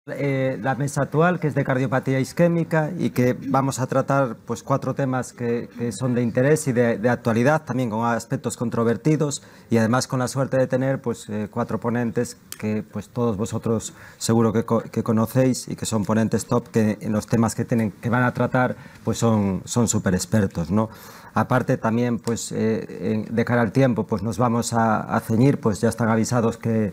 La mesa actual, que es de cardiopatía isquémica, y que vamos a tratar pues 4 temas que son de interés y de actualidad, también con aspectos controvertidos, y además con la suerte de tener pues 4 ponentes que pues todos vosotros seguro que conocéis y que son ponentes top, que en los temas que van a tratar pues son súper expertos, ¿no? Aparte también pues de cara al tiempo pues nos vamos a ceñir, pues ya están avisados que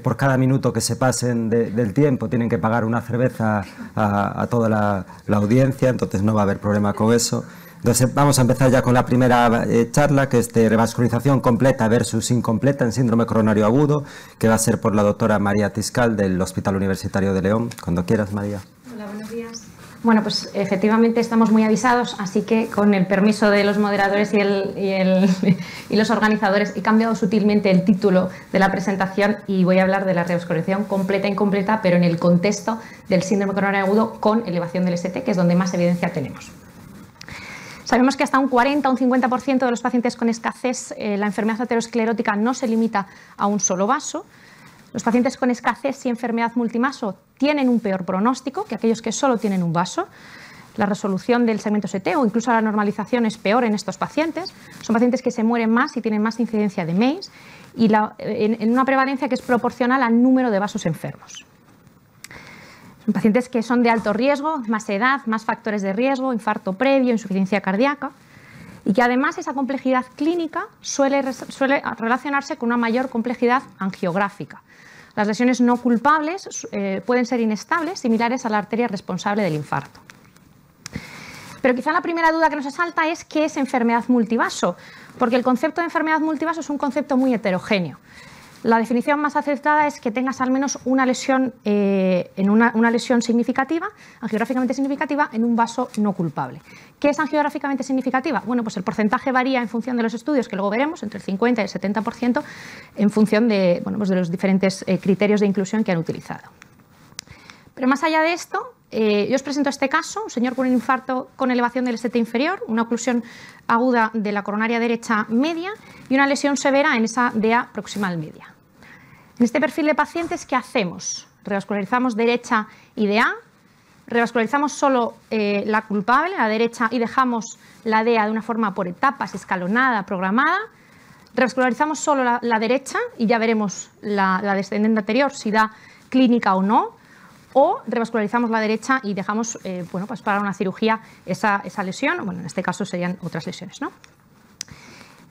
por cada minuto que se pasen del tiempo tienen que pagar una cerveza a toda la audiencia, entonces no va a haber problema con eso. Entonces vamos a empezar ya con la primera charla, que es de revascularización completa versus incompleta en síndrome coronario agudo, que va a ser por la doctora María Tiscal del Hospital Universitario de León. Cuando quieras, María. Hola, buenos días. Bueno, pues efectivamente estamos muy avisados, así que con el permiso de los moderadores y los organizadores he cambiado sutilmente el título de la presentación y voy a hablar de la revascularización completa e incompleta, pero en el contexto del síndrome coronario agudo con elevación del ST, que es donde más evidencia tenemos. Sabemos que hasta un 40 o un 50% de los pacientes con escasez, la enfermedad aterosclerótica no se limita a un solo vaso. Los pacientes con escasez y enfermedad multivaso tienen un peor pronóstico que aquellos que solo tienen un vaso. La resolución del segmento ST o incluso la normalización es peor en estos pacientes. Son pacientes que se mueren más y tienen más incidencia de MACE y en una prevalencia que es proporcional al número de vasos enfermos. Son pacientes que son de alto riesgo, más edad, más factores de riesgo, infarto previo, insuficiencia cardíaca, y que además esa complejidad clínica suele relacionarse con una mayor complejidad angiográfica. Las lesiones no culpables pueden ser inestables, similares a la arteria responsable del infarto. Pero quizá la primera duda que nos asalta es ¿qué es enfermedad multivaso? Porque el concepto de enfermedad multivaso es un concepto muy heterogéneo. La definición más acertada es que tengas al menos una lesión, una lesión significativa, angiográficamente significativa, en un vaso no culpable. ¿Qué es angiográficamente significativa? Bueno, pues el porcentaje varía en función de los estudios, que luego veremos, entre el 50 y el 70%, en función de, bueno, pues de los diferentes criterios de inclusión que han utilizado. Pero más allá de esto, yo os presento este caso, un señor con un infarto con elevación del ST inferior, una oclusión aguda de la coronaria derecha media y una lesión severa en esa DA proximal media. En este perfil de pacientes, ¿qué hacemos? Revascularizamos derecha y DA, revascularizamos solo la culpable, la derecha, y dejamos la DA de una forma por etapas, escalonada, programada. Revascularizamos solo la derecha y ya veremos la descendente anterior, si da clínica o no. O revascularizamos la derecha y dejamos bueno, pues para una cirugía esa lesión, bueno, en este caso serían otras lesiones, ¿no?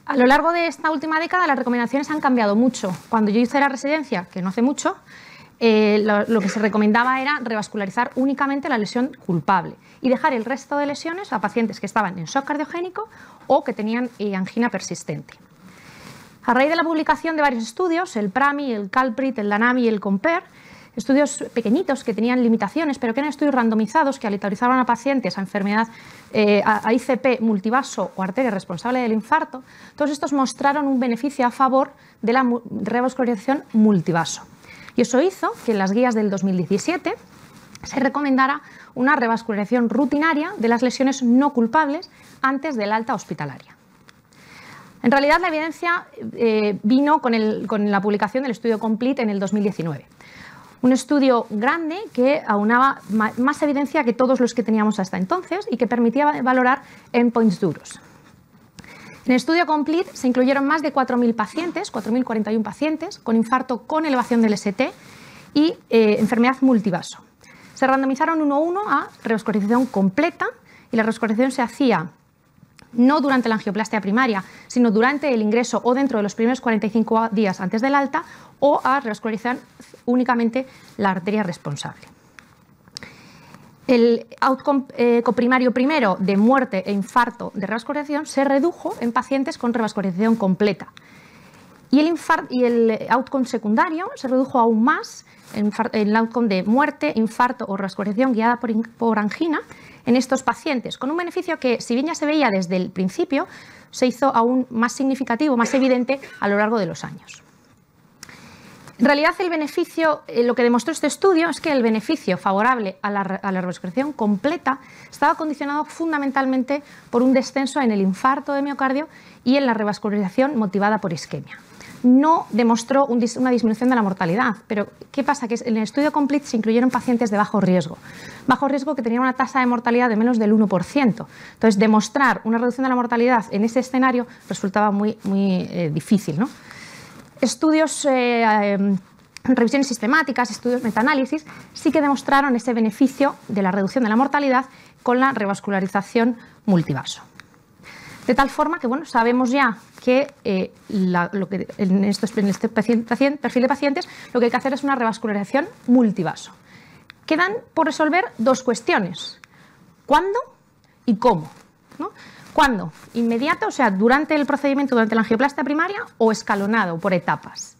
A lo largo de esta última década las recomendaciones han cambiado mucho. Cuando yo hice la residencia, que no hace mucho, lo que se recomendaba era revascularizar únicamente la lesión culpable y dejar el resto de lesiones a pacientes que estaban en shock cardiogénico o que tenían angina persistente. A raíz de la publicación de varios estudios, el PRAMI, el CALPRIT, el DANAMI y el COMPARE, estudios pequeñitos que tenían limitaciones, pero que eran estudios randomizados que aleatorizaban a pacientes a enfermedad, a ICP multivaso o arteria responsable del infarto, todos estos mostraron un beneficio a favor de la revascularización multivaso. Y eso hizo que en las guías del 2017 se recomendara una revascularización rutinaria de las lesiones no culpables antes del alta hospitalaria. En realidad la evidencia vino con la publicación del estudio COMPLETE en el 2019. Un estudio grande que aunaba más evidencia que todos los que teníamos hasta entonces y que permitía valorar endpoints duros. En el estudio COMPLETE se incluyeron más de 4.000 pacientes, 4.041 pacientes, con infarto con elevación del ST y enfermedad multivaso. Se randomizaron 1:1 a revascularización completa y la revascularización se hacía no durante la angioplastia primaria, sino durante el ingreso o dentro de los primeros 45 días antes del alta, o a revascularizar únicamente la arteria responsable. El outcome coprimario primero de muerte e infarto de revascularización se redujo en pacientes con revascularización completa. Y el outcome secundario se redujo aún más en el outcome de muerte, infarto o revascularización guiada por angina en estos pacientes, con un beneficio que, si bien ya se veía desde el principio, se hizo aún más significativo, más evidente a lo largo de los años. En realidad, el beneficio, lo que demostró este estudio es que el beneficio favorable a la revascularización completa estaba condicionado fundamentalmente por un descenso en el infarto de miocardio y en la revascularización motivada por isquemia. no demostró una disminución de la mortalidad. Pero, ¿qué pasa? Que en el estudio COMPLETE se incluyeron pacientes de bajo riesgo que tenían una tasa de mortalidad de menos del 1%. Entonces, demostrar una reducción de la mortalidad en ese escenario resultaba muy difícil, ¿no? Estudios, revisiones sistemáticas, estudios metaanálisis, sí que demostraron ese beneficio de la reducción de la mortalidad con la revascularización multivaso. De tal forma que, bueno, sabemos ya que, en este perfil de pacientes lo que hay que hacer es una revascularización multivaso. Quedan por resolver dos cuestiones: ¿cuándo y cómo? ¿No? ¿Cuándo? ¿Inmediato, o sea, durante el procedimiento, durante la angioplastia primaria, o escalonado, por etapas?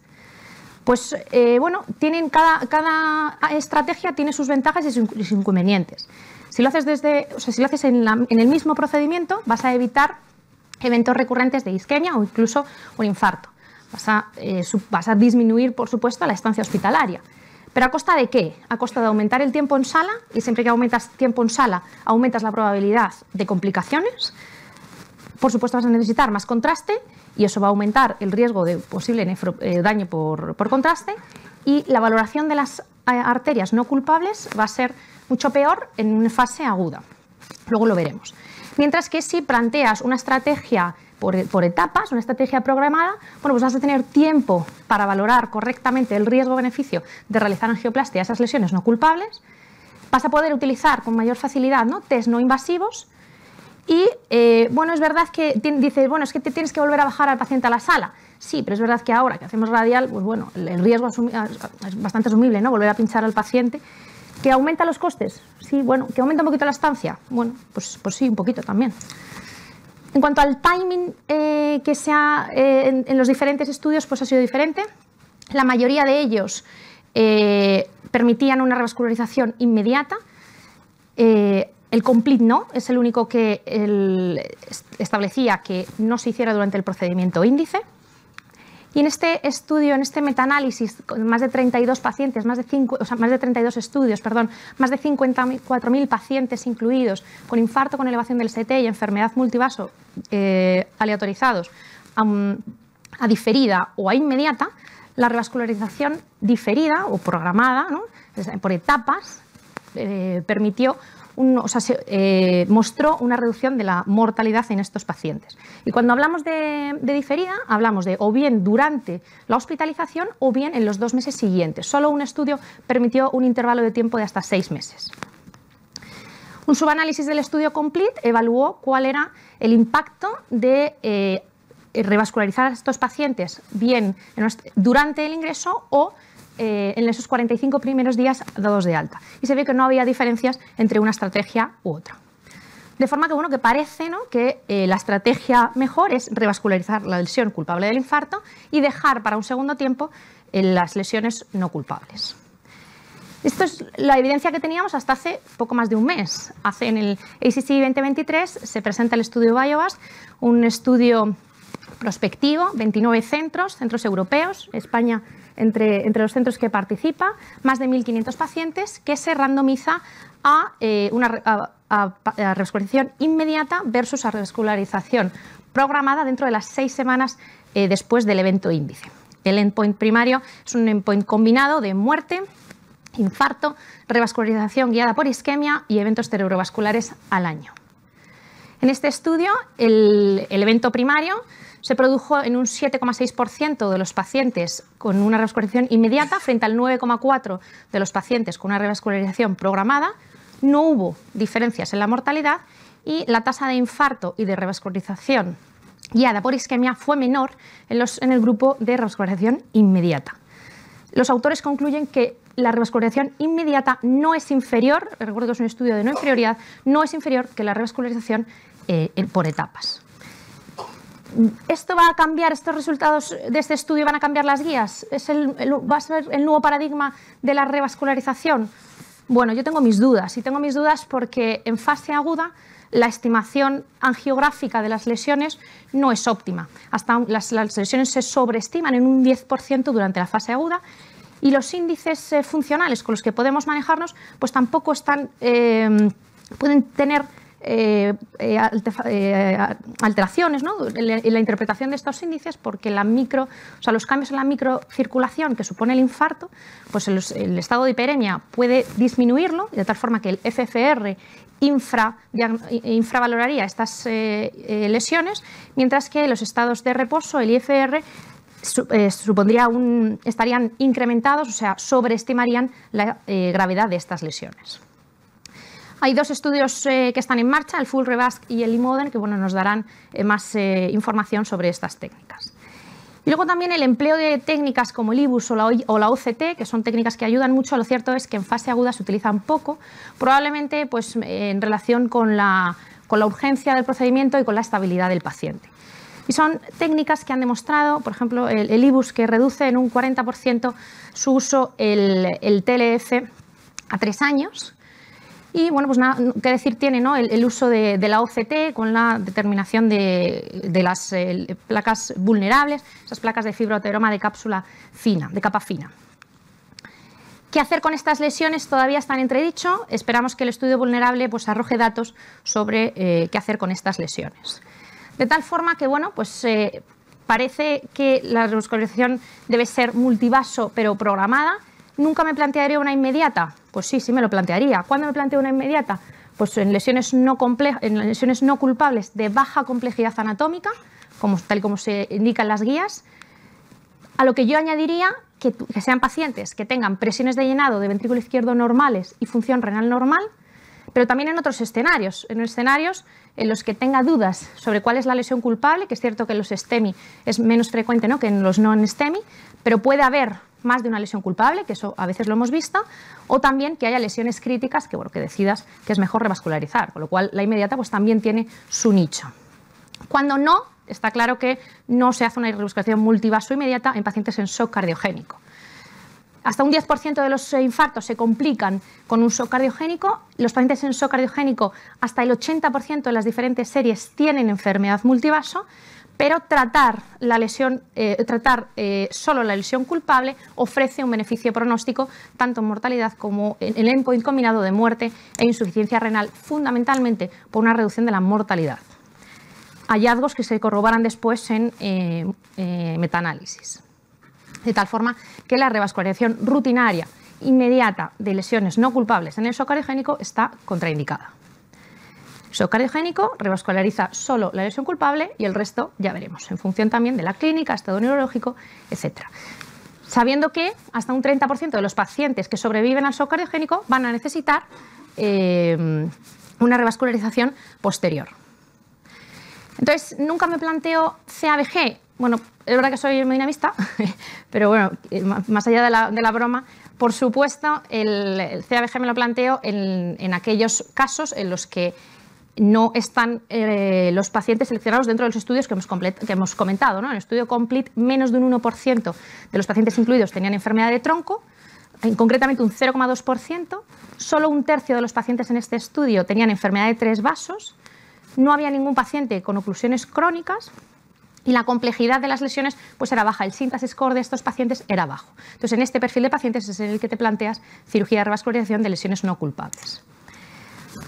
Pues, bueno, cada estrategia tiene sus ventajas y sus inconvenientes. Si lo haces en el mismo procedimiento, vas a evitar eventos recurrentes de isquemia o incluso un infarto. Vas a disminuir, por supuesto, la estancia hospitalaria. ¿Pero a costa de qué? A costa de aumentar el tiempo en sala, y siempre que aumentas tiempo en sala, aumentas la probabilidad de complicaciones. Por supuesto, vas a necesitar más contraste, y eso va a aumentar el riesgo de posible daño por contraste, y la valoración de las arterias no culpables va a ser mucho peor en una fase aguda. Luego lo veremos. Mientras que si planteas una estrategia por etapas, una estrategia programada, bueno, pues vas a tener tiempo para valorar correctamente el riesgo-beneficio de realizar angioplastia a esas lesiones no culpables. Vas a poder utilizar con mayor facilidad, ¿no?, test no invasivos. Y, bueno, es verdad que dices, bueno, es que te tienes que volver a bajar al paciente a la sala. Sí, pero es verdad que ahora que hacemos radial, pues bueno, el riesgo es bastante asumible, ¿no?, volver a pinchar al paciente. ¿Que aumenta los costes? Sí, bueno. ¿Que aumenta un poquito la estancia? Bueno, pues sí, un poquito también. En cuanto al timing que se ha en los diferentes estudios, pues ha sido diferente. La mayoría de ellos permitían una revascularización inmediata. El COMPLETE no, es el único que establecía que no se hiciera durante el procedimiento índice. Y en este estudio, en este metaanálisis, con más de 32 pacientes, más de 32 estudios, perdón, más de 54.000 pacientes incluidos, con infarto con elevación del CT y enfermedad multivaso aleatorizados a diferida o a inmediata, la revascularización diferida o programada, ¿no?, por etapas, permitió mostró una reducción de la mortalidad en estos pacientes. Y cuando hablamos de diferida, hablamos de o bien durante la hospitalización o bien en los 2 meses siguientes. Solo un estudio permitió un intervalo de tiempo de hasta 6 meses. Un subanálisis del estudio COMPLETE evaluó cuál era el impacto de revascularizar a estos pacientes bien durante el ingreso o en esos 45 primeros días dados de alta. Y se ve que no había diferencias entre una estrategia u otra. De forma que, bueno, que parece, ¿no?, que la estrategia mejor es revascularizar la lesión culpable del infarto y dejar para un segundo tiempo las lesiones no culpables. Esto es la evidencia que teníamos hasta hace poco más de un mes. En el ACC 2023 se presenta el estudio BioVasc, un estudio prospectivo, 29 centros europeos, España entre los centros que participa, más de 1.500 pacientes, que se randomiza a revascularización inmediata versus a revascularización programada dentro de las 6 semanas después del evento índice. El endpoint primario es un endpoint combinado de muerte, infarto, revascularización guiada por isquemia y eventos cerebrovasculares al año. En este estudio, el evento primario se produjo en un 7,6% de los pacientes con una revascularización inmediata frente al 9,4% de los pacientes con una revascularización programada. No hubo diferencias en la mortalidad y la tasa de infarto y de revascularización guiada por isquemia fue menor en el grupo de revascularización inmediata. Los autores concluyen que la revascularización inmediata no es inferior, recuerdo que es un estudio de no inferioridad, no es inferior que la revascularización por etapas. ¿Esto va a cambiar, estos resultados de este estudio van a cambiar las guías? ¿Va a ser el nuevo paradigma de la revascularización? Bueno, yo tengo mis dudas, y tengo mis dudas porque en fase aguda la estimación angiográfica de las lesiones no es óptima. Las lesiones se sobreestiman en un 10% durante la fase aguda y los índices funcionales con los que podemos manejarnos pues tampoco pueden tener alteraciones, ¿no?, en la interpretación de estos índices, porque los cambios en la microcirculación que supone el infarto, pues el estado de hiperemia puede disminuirlo, de tal forma que el FFR infravaloraría estas lesiones, mientras que los estados de reposo, el IFR, estarían incrementados, o sea, sobreestimarían la gravedad de estas lesiones. Hay dos estudios que están en marcha, el Full-Rebask y el IMODEN, que nos darán más información sobre estas técnicas. Y luego también el empleo de técnicas como el IBUS o la OCT, que son técnicas que ayudan mucho. Lo cierto es que en fase aguda se utilizan poco, probablemente pues, en relación con la urgencia del procedimiento y con la estabilidad del paciente. Y son técnicas que han demostrado, por ejemplo, el IBUS, que reduce en un 40% su uso, el TLF a 3 años. Y bueno, pues nada, qué decir tiene, ¿no?, el uso de la OCT con la determinación de las placas vulnerables, esas placas de fibroateroma de cápsula fina, de capa fina. ¿Qué hacer con estas lesiones? Todavía está en entredicho. Esperamos que el estudio vulnerable pues, arroje datos sobre qué hacer con estas lesiones. De tal forma que, bueno, pues parece que la revascularización debe ser multivaso pero programada. ¿Nunca me plantearía una inmediata? Pues sí, sí me lo plantearía. ¿Cuándo me planteo una inmediata? Pues en lesiones no culpables de baja complejidad anatómica, tal y como se indica en las guías, a lo que yo añadiría que sean pacientes que tengan presiones de llenado de ventrículo izquierdo normales y función renal normal, pero también en otros escenarios, en los que tenga dudas sobre cuál es la lesión culpable, que es cierto que en los STEMI es menos frecuente, ¿no?, que en los non-STEMI, pero puede haber más de una lesión culpable, que eso a veces lo hemos visto, o también que haya lesiones críticas que, que decidas que es mejor revascularizar, con lo cual la inmediata pues, también tiene su nicho. Cuando no, está claro que no se hace una revascularización multivaso inmediata en pacientes en shock cardiogénico. Hasta un 10% de los infartos se complican con un shock cardiogénico. Los pacientes en shock cardiogénico, hasta el 80% de las diferentes series tienen enfermedad multivaso, pero tratar solo la lesión culpable ofrece un beneficio pronóstico tanto en mortalidad como en el endpoint combinado de muerte e insuficiencia renal, fundamentalmente por una reducción de la mortalidad. Hallazgos que se corroboran después en metaanálisis. De tal forma que la revascularización rutinaria inmediata de lesiones no culpables en el shock cardiogénico está contraindicada. El shock cardiogénico revasculariza solo la lesión culpable y el resto ya veremos, en función también de la clínica, estado neurológico, etc. Sabiendo que hasta un 30% de los pacientes que sobreviven al shock cardiogénico van a necesitar una revascularización posterior. Entonces, nunca me planteo CABG. Bueno, es verdad que soy hemodinamista, pero bueno, más allá de la broma, por supuesto, el CABG me lo planteo en aquellos casos en los que no están los pacientes seleccionados dentro de los estudios que hemos comentado, ¿no? En el estudio COMPLETE, menos de un 1% de los pacientes incluidos tenían enfermedad de tronco, concretamente un 0,2%, solo un tercio de los pacientes en este estudio tenían enfermedad de 3 vasos, no había ningún paciente con oclusiones crónicas, y la complejidad de las lesiones pues era baja, el SYNTAX score de estos pacientes era bajo. Entonces, en este perfil de pacientes es en el que te planteas cirugía de revascularización de lesiones no culpables.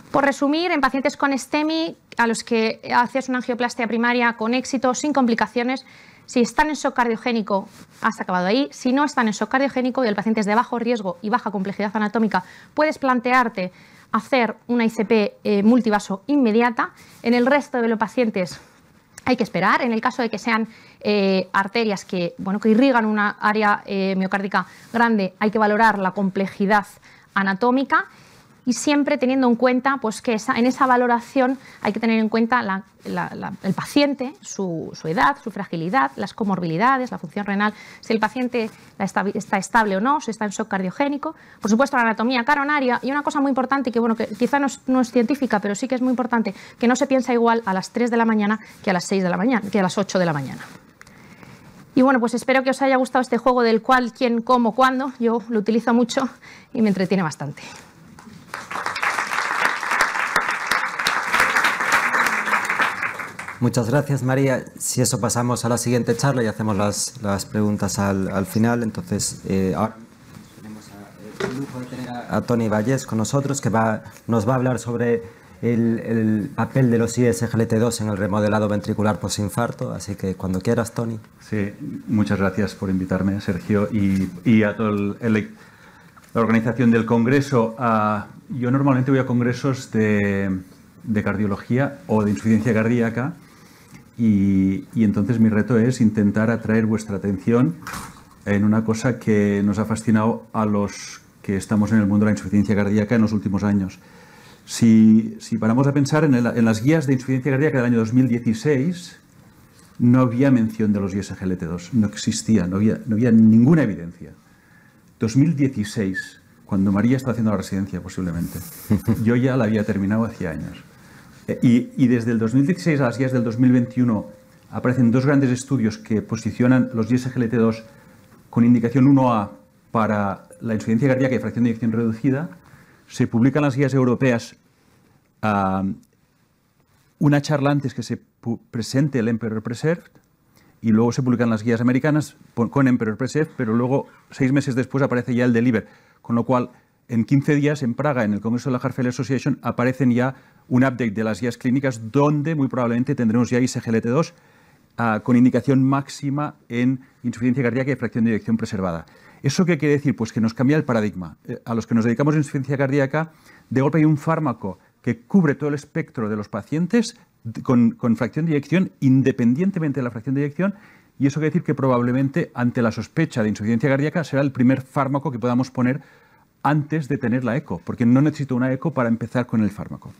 Por resumir, en pacientes con STEMI, a los que haces una angioplastia primaria con éxito, sin complicaciones, si están en shock cardiogénico, has acabado ahí. Si no están en shock cardiogénico y el paciente es de bajo riesgo y baja complejidad anatómica, puedes plantearte hacer una ICP multivaso inmediata. En el resto de los pacientes hay que esperar. En el caso de que sean arterias que irrigan una área miocárdica grande, hay que valorar la complejidad anatómica y siempre teniendo en cuenta pues, que en esa valoración hay que tener en cuenta el paciente, su edad, su fragilidad, las comorbilidades, la función renal, si el paciente está estable o no, si está en shock cardiogénico, por supuesto la anatomía coronaria y una cosa muy importante que, que quizá no es científica, pero sí que es muy importante, que no se piensa igual a las 3 de la mañana que a las 6 de la mañana, que a las 8 de la mañana. Y bueno, pues espero que os haya gustado este juego del cuál, quién, cómo, cuándo. Yo lo utilizo mucho y me entretiene bastante. Muchas gracias, María. Si eso, pasamos a la siguiente charla y hacemos las preguntas al final. Entonces, ahora tenemos el lujo de tener a Toni Vallès con nosotros, que nos va a hablar sobre el papel de los ISGLT2 en el remodelado ventricular posinfarto, así que cuando quieras, Tony. Sí, muchas gracias por invitarme, Sergio, y a toda la organización del congreso. Yo normalmente voy a congresos de cardiología o de insuficiencia cardíaca y entonces mi reto es intentar atraer vuestra atención en una cosa que nos ha fascinado a los que estamos en el mundo de la insuficiencia cardíaca en los últimos años. Si paramos a pensar en las guías de insuficiencia cardíaca del año 2016, no había mención de los ISGLT2, no existía, no había ninguna evidencia. 2016, cuando María estaba haciendo la residencia posiblemente, yo ya la había terminado hacía años. Y desde el 2016 a las guías del 2021 aparecen dos grandes estudios que posicionan los ISGLT2 con indicación 1A para la insuficiencia cardíaca y fracción de eyección reducida. Se publican las guías europeas una charla antes que se presente el Emperor Preserved y luego se publican las guías americanas con Emperor Preserved, pero luego 6 meses después aparece ya el Deliver, con lo cual en 15 días en Praga, en el Congreso de la Heart Failure Association, aparecen ya un update de las guías clínicas donde muy probablemente tendremos ya ISGLT2 con indicación máxima en insuficiencia cardíaca y fracción de eyección preservada. ¿Eso qué quiere decir? Pues que nos cambia el paradigma. A los que nos dedicamos a insuficiencia cardíaca, de golpe hay un fármaco que cubre todo el espectro de los pacientes con fracción de eyección, independientemente de la fracción de eyección, y eso quiere decir que probablemente ante la sospecha de insuficiencia cardíaca será el primer fármaco que podamos poner antes de tener la eco, porque no necesito una eco para empezar con el fármaco.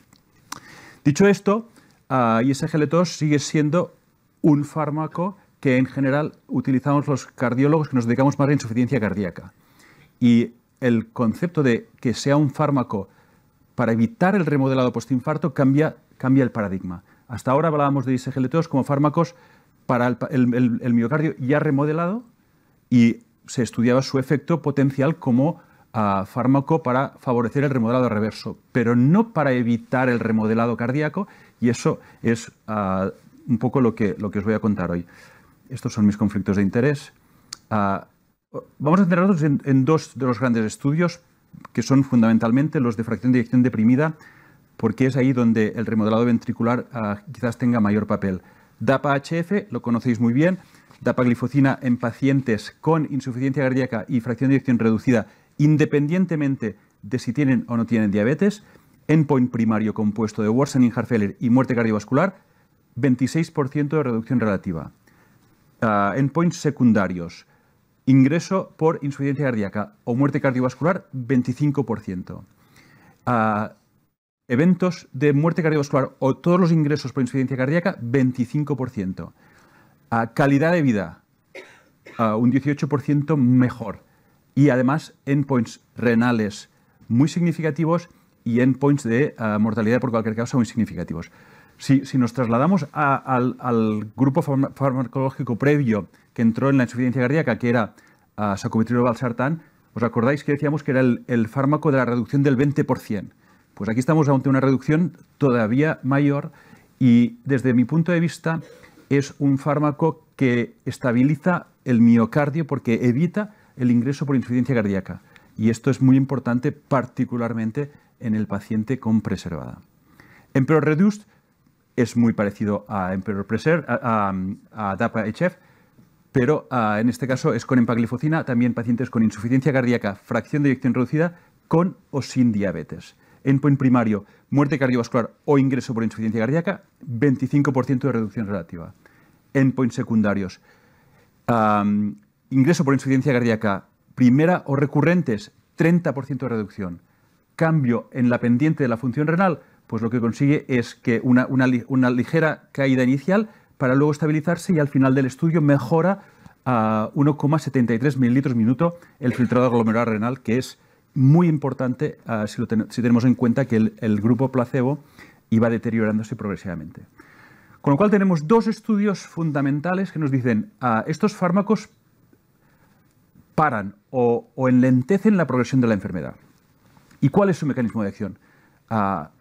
Dicho esto, ISGLT2 sigue siendo un fármaco que en general utilizamos los cardiólogos que nos dedicamos más a insuficiencia cardíaca. Y el concepto de que sea un fármaco para evitar el remodelado postinfarto cambia el paradigma. Hasta ahora hablábamos de ISGLT2 como fármacos para el miocardio ya remodelado y se estudiaba su efecto potencial como fármaco para favorecer el remodelado reverso, pero no para evitar el remodelado cardíaco, y eso es un poco lo que os voy a contar hoy. Estos son mis conflictos de interés. Vamos a centrarnos en dos de los grandes estudios, que son fundamentalmente los de fracción de eyección deprimida, porque es ahí donde el remodelado ventricular quizás tenga mayor papel. DAPA-HF, lo conocéis muy bien, dapaglifosina en pacientes con insuficiencia cardíaca y fracción de eyección reducida, independientemente de si tienen o no tienen diabetes. Endpoint primario compuesto de worsening heart failure y muerte cardiovascular, 26% de reducción relativa. Endpoints secundarios, ingreso por insuficiencia cardíaca o muerte cardiovascular, 25%. Eventos de muerte cardiovascular o todos los ingresos por insuficiencia cardíaca, 25%. Calidad de vida, un 18% mejor. Y además endpoints renales muy significativos y endpoints de mortalidad por cualquier causa muy significativos. Si nos trasladamos al grupo farmacológico previo que entró en la insuficiencia cardíaca, que era sacubitril valsartán, ¿os acordáis que decíamos que era el fármaco de la reducción del 20%? Pues aquí estamos ante una reducción todavía mayor y desde mi punto de vista es un fármaco que estabiliza el miocardio porque evita el ingreso por insuficiencia cardíaca. Y esto es muy importante particularmente en el paciente con preservada. Emperor Reduced es muy parecido a Emperor Preserved, a DAPA-HF, pero en este caso es con empaglifosina, también pacientes con insuficiencia cardíaca, fracción de eyección reducida, con o sin diabetes. Endpoint primario, muerte cardiovascular o ingreso por insuficiencia cardíaca, 25% de reducción relativa. Endpoints secundarios, ingreso por insuficiencia cardíaca primera o recurrentes, 30% de reducción. Cambio en la pendiente de la función renal, pues lo que consigue es que una ligera caída inicial para luego estabilizarse y al final del estudio mejora a 1,73 mililitros minuto el filtrado glomerular renal, que es muy importante si tenemos en cuenta que el grupo placebo iba deteriorándose progresivamente. Con lo cual tenemos dos estudios fundamentales que nos dicen estos fármacos paran o enlentecen la progresión de la enfermedad. ¿Y cuál es su mecanismo de acción?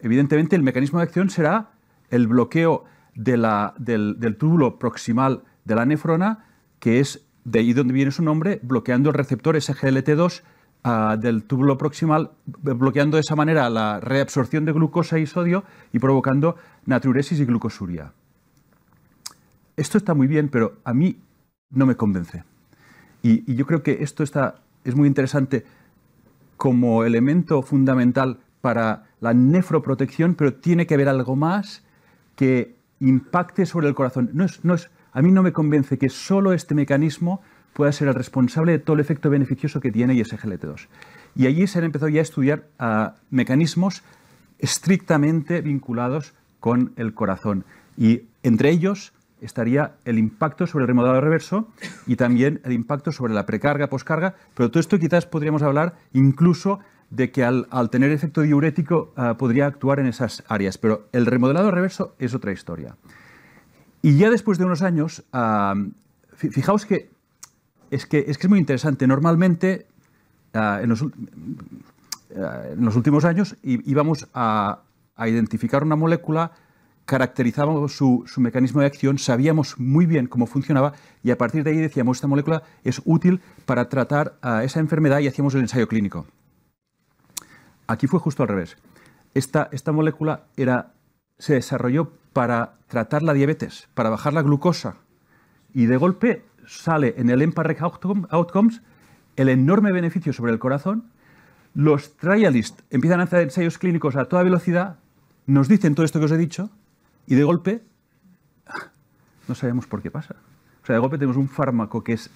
Evidentemente el mecanismo de acción será el bloqueo del túbulo proximal de la nefrona, que es de ahí donde viene su nombre, bloqueando el receptor SGLT2 del túbulo proximal, bloqueando de esa manera la reabsorción de glucosa y sodio y provocando natriuresis y glucosuria. Esto está muy bien, pero a mí no me convence. Y yo creo que esto es muy interesante como elemento fundamental para la nefroprotección, pero tiene que haber algo más que impacte sobre el corazón. A mí no me convence que solo este mecanismo pueda ser el responsable de todo el efecto beneficioso que tiene ISGLT2. Y allí se han empezado ya a estudiar mecanismos estrictamente vinculados con el corazón. Y entre ellos estaría el impacto sobre el remodelado reverso y también el impacto sobre la precarga, poscarga, pero todo esto quizás podríamos hablar incluso de que al tener efecto diurético podría actuar en esas áreas, pero el remodelado reverso es otra historia. Y ya después de unos años, fijaos que es muy interesante. Normalmente, en los últimos años íbamos a identificar una molécula, caracterizábamos su mecanismo de acción, sabíamos muy bien cómo funcionaba y a partir de ahí decíamos, esta molécula es útil para tratar esa enfermedad y hacíamos el ensayo clínico. Aquí fue justo al revés. Esta molécula se desarrolló para tratar la diabetes, para bajar la glucosa y de golpe sale en el EMPA-REC Outcomes el enorme beneficio sobre el corazón. Los trialists empiezan a hacer ensayos clínicos a toda velocidad, nos dicen todo esto que os he dicho y de golpe no sabemos por qué pasa. O sea, de golpe tenemos un fármaco que es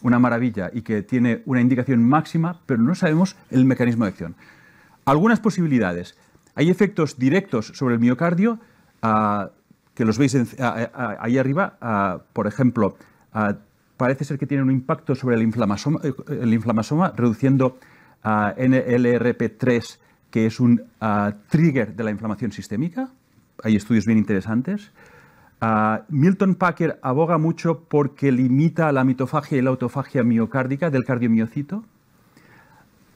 una maravilla y que tiene una indicación máxima, pero no sabemos el mecanismo de acción. Algunas posibilidades. Hay efectos directos sobre el miocardio, que los veis ahí arriba. Por ejemplo, parece ser que tienen un impacto sobre el inflamasoma reduciendo NLRP3, que es un trigger de la inflamación sistémica. Hay estudios bien interesantes. Milton Packer aboga mucho porque limita la mitofagia y la autofagia miocárdica del cardiomiocito.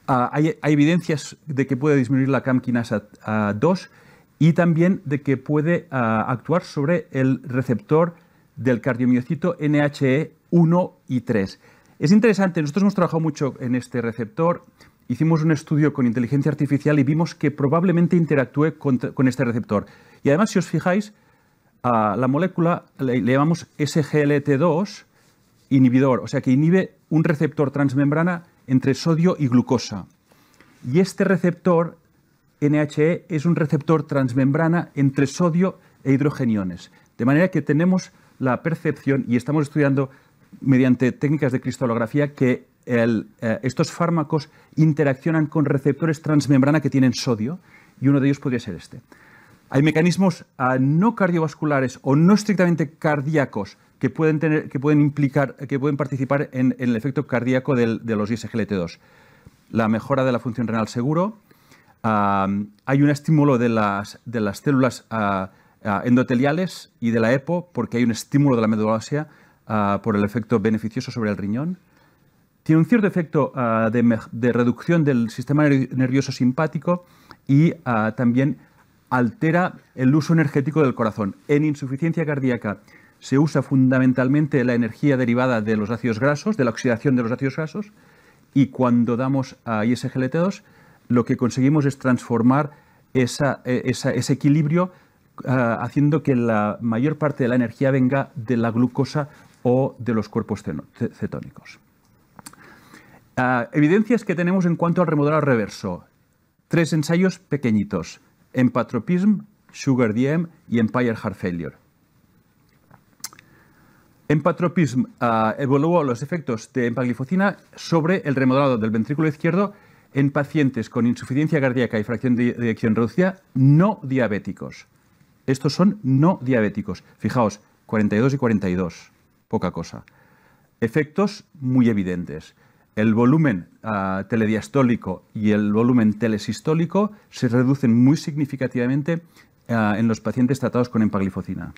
Hay evidencias de que puede disminuir la CAM quinasa 2 y también de que puede actuar sobre el receptor del cardiomiocito NHE1 y 3. Es interesante, nosotros hemos trabajado mucho en este receptor, hicimos un estudio con inteligencia artificial y vimos que probablemente interactúe con este receptor. Y además, si os fijáis, la molécula le llamamos SGLT2 inhibidor, o sea que inhibe un receptor transmembrana entre sodio y glucosa. Y este receptor NHE es un receptor transmembrana entre sodio e hidrogeniones. De manera que tenemos la percepción, y estamos estudiando mediante técnicas de cristalografía, que estos fármacos interaccionan con receptores transmembrana que tienen sodio, y uno de ellos podría ser este. Hay mecanismos no cardiovasculares o no estrictamente cardíacos que pueden participar en el efecto cardíaco de los ISGLT2. La mejora de la función renal seguro. Hay un estímulo de las células endoteliales y de la EPO porque hay un estímulo de la médula ósea por el efecto beneficioso sobre el riñón. Tiene un cierto efecto de reducción del sistema nervioso simpático y también altera el uso energético del corazón. En insuficiencia cardíaca se usa fundamentalmente la energía derivada de los ácidos grasos, de la oxidación de los ácidos grasos, y cuando damos a ISGLT2 lo que conseguimos es transformar ese equilibrio haciendo que la mayor parte de la energía venga de la glucosa o de los cuerpos cetónicos. Evidencias que tenemos en cuanto al remodelado reverso. 3 ensayos pequeñitos: Empatropism, SUGAR-DM y Empire Heart Failure. Empatropism evaluó los efectos de empaglifosina sobre el remodelado del ventrículo izquierdo en pacientes con insuficiencia cardíaca y fracción de eyección reducida no diabéticos. Estos son no diabéticos. Fijaos, 42 y 42, poca cosa. Efectos muy evidentes. El volumen telediastólico y el volumen telesistólico se reducen muy significativamente en los pacientes tratados con empaglifosina.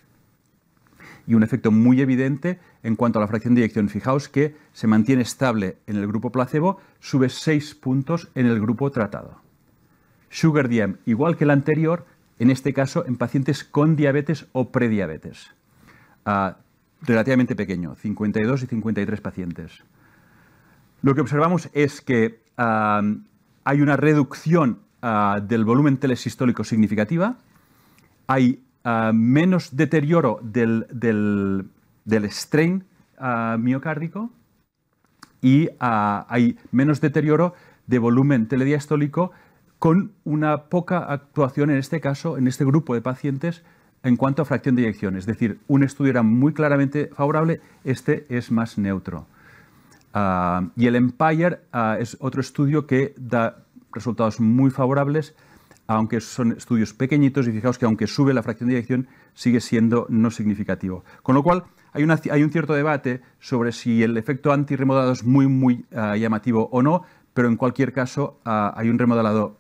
Y un efecto muy evidente en cuanto a la fracción de eyección. Fijaos que se mantiene estable en el grupo placebo, sube 6 puntos en el grupo tratado. SUGAR-DM, igual que el anterior, en este caso en pacientes con diabetes o prediabetes. Relativamente pequeño, 52 y 53 pacientes. Lo que observamos es que hay una reducción del volumen telesistólico significativa, hay menos deterioro del strain miocárdico y hay menos deterioro de volumen telediastólico con una poca actuación en este caso, en este grupo de pacientes, en cuanto a fracción de eyección. Es decir, un estudio era muy claramente favorable, este es más neutro. Y el EMPIRE es otro estudio que da resultados muy favorables, aunque son estudios pequeñitos, y fijaos que aunque sube la fracción de eyección, sigue siendo no significativo. Con lo cual, hay un cierto debate sobre si el efecto antirremodelado es muy llamativo o no, pero en cualquier caso hay un remodelado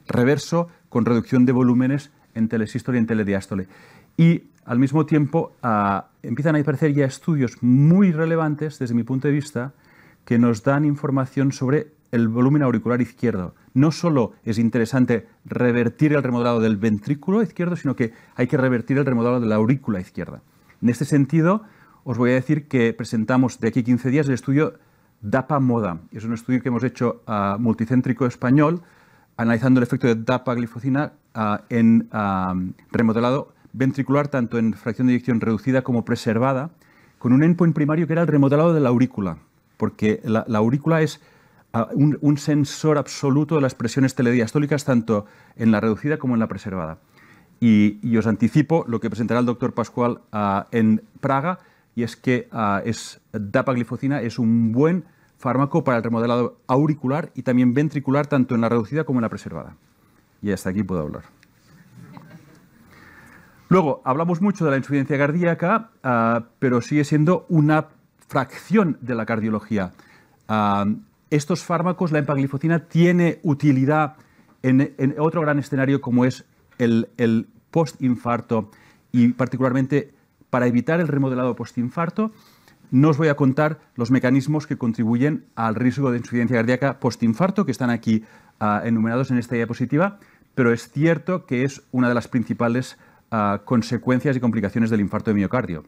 reverso con reducción de volúmenes en telesístole y en telediástole. Y al mismo tiempo empiezan a aparecer ya estudios muy relevantes desde mi punto de vista que nos dan información sobre el volumen auricular izquierdo. No solo es interesante revertir el remodelado del ventrículo izquierdo, sino que hay que revertir el remodelado de la aurícula izquierda. En este sentido, os voy a decir que presentamos de aquí 15 días el estudio DAPA-MODA. Es un estudio que hemos hecho multicéntrico español, analizando el efecto de DAPA-glifosina en remodelado ventricular, tanto en fracción de eyección reducida como preservada, con un endpoint primario que era el remodelado de la aurícula, porque la aurícula es un sensor absoluto de las presiones telediastólicas, tanto en la reducida como en la preservada. Y os anticipo lo que presentará el doctor Pascual en Praga, y es que dapagliflozina es un buen fármaco para el remodelado auricular y también ventricular, tanto en la reducida como en la preservada. Y hasta aquí puedo hablar. Luego, hablamos mucho de la insuficiencia cardíaca, pero sigue siendo una fracción de la cardiología. Estos fármacos, la empagliflozina, tiene utilidad en otro gran escenario como es el postinfarto, y particularmente para evitar el remodelado postinfarto. No os voy a contar los mecanismos que contribuyen al riesgo de insuficiencia cardíaca postinfarto, que están aquí enumerados en esta diapositiva, pero es cierto que es una de las principales consecuencias y complicaciones del infarto de miocardio.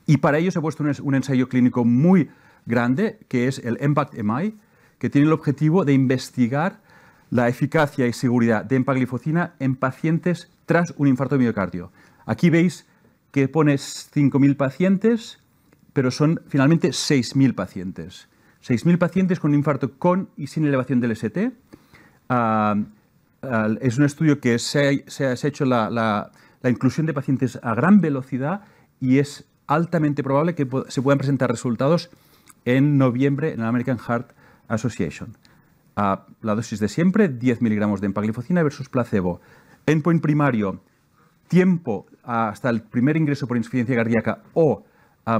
Y para ello se ha puesto un ensayo clínico muy grande, que es el EMPACT-MI, que tiene el objetivo de investigar la eficacia y seguridad de empagliflozina en pacientes tras un infarto de miocardio. Aquí veis que pone 5.000 pacientes, pero son finalmente 6.000 pacientes. 6.000 pacientes con un infarto con y sin elevación del ST. Es un estudio que se ha hecho la inclusión de pacientes a gran velocidad y es altamente probable que se puedan presentar resultados en noviembre en la American Heart Association. La dosis de siempre, 10 miligramos de empagliflozina versus placebo. Endpoint primario, tiempo hasta el primer ingreso por insuficiencia cardíaca o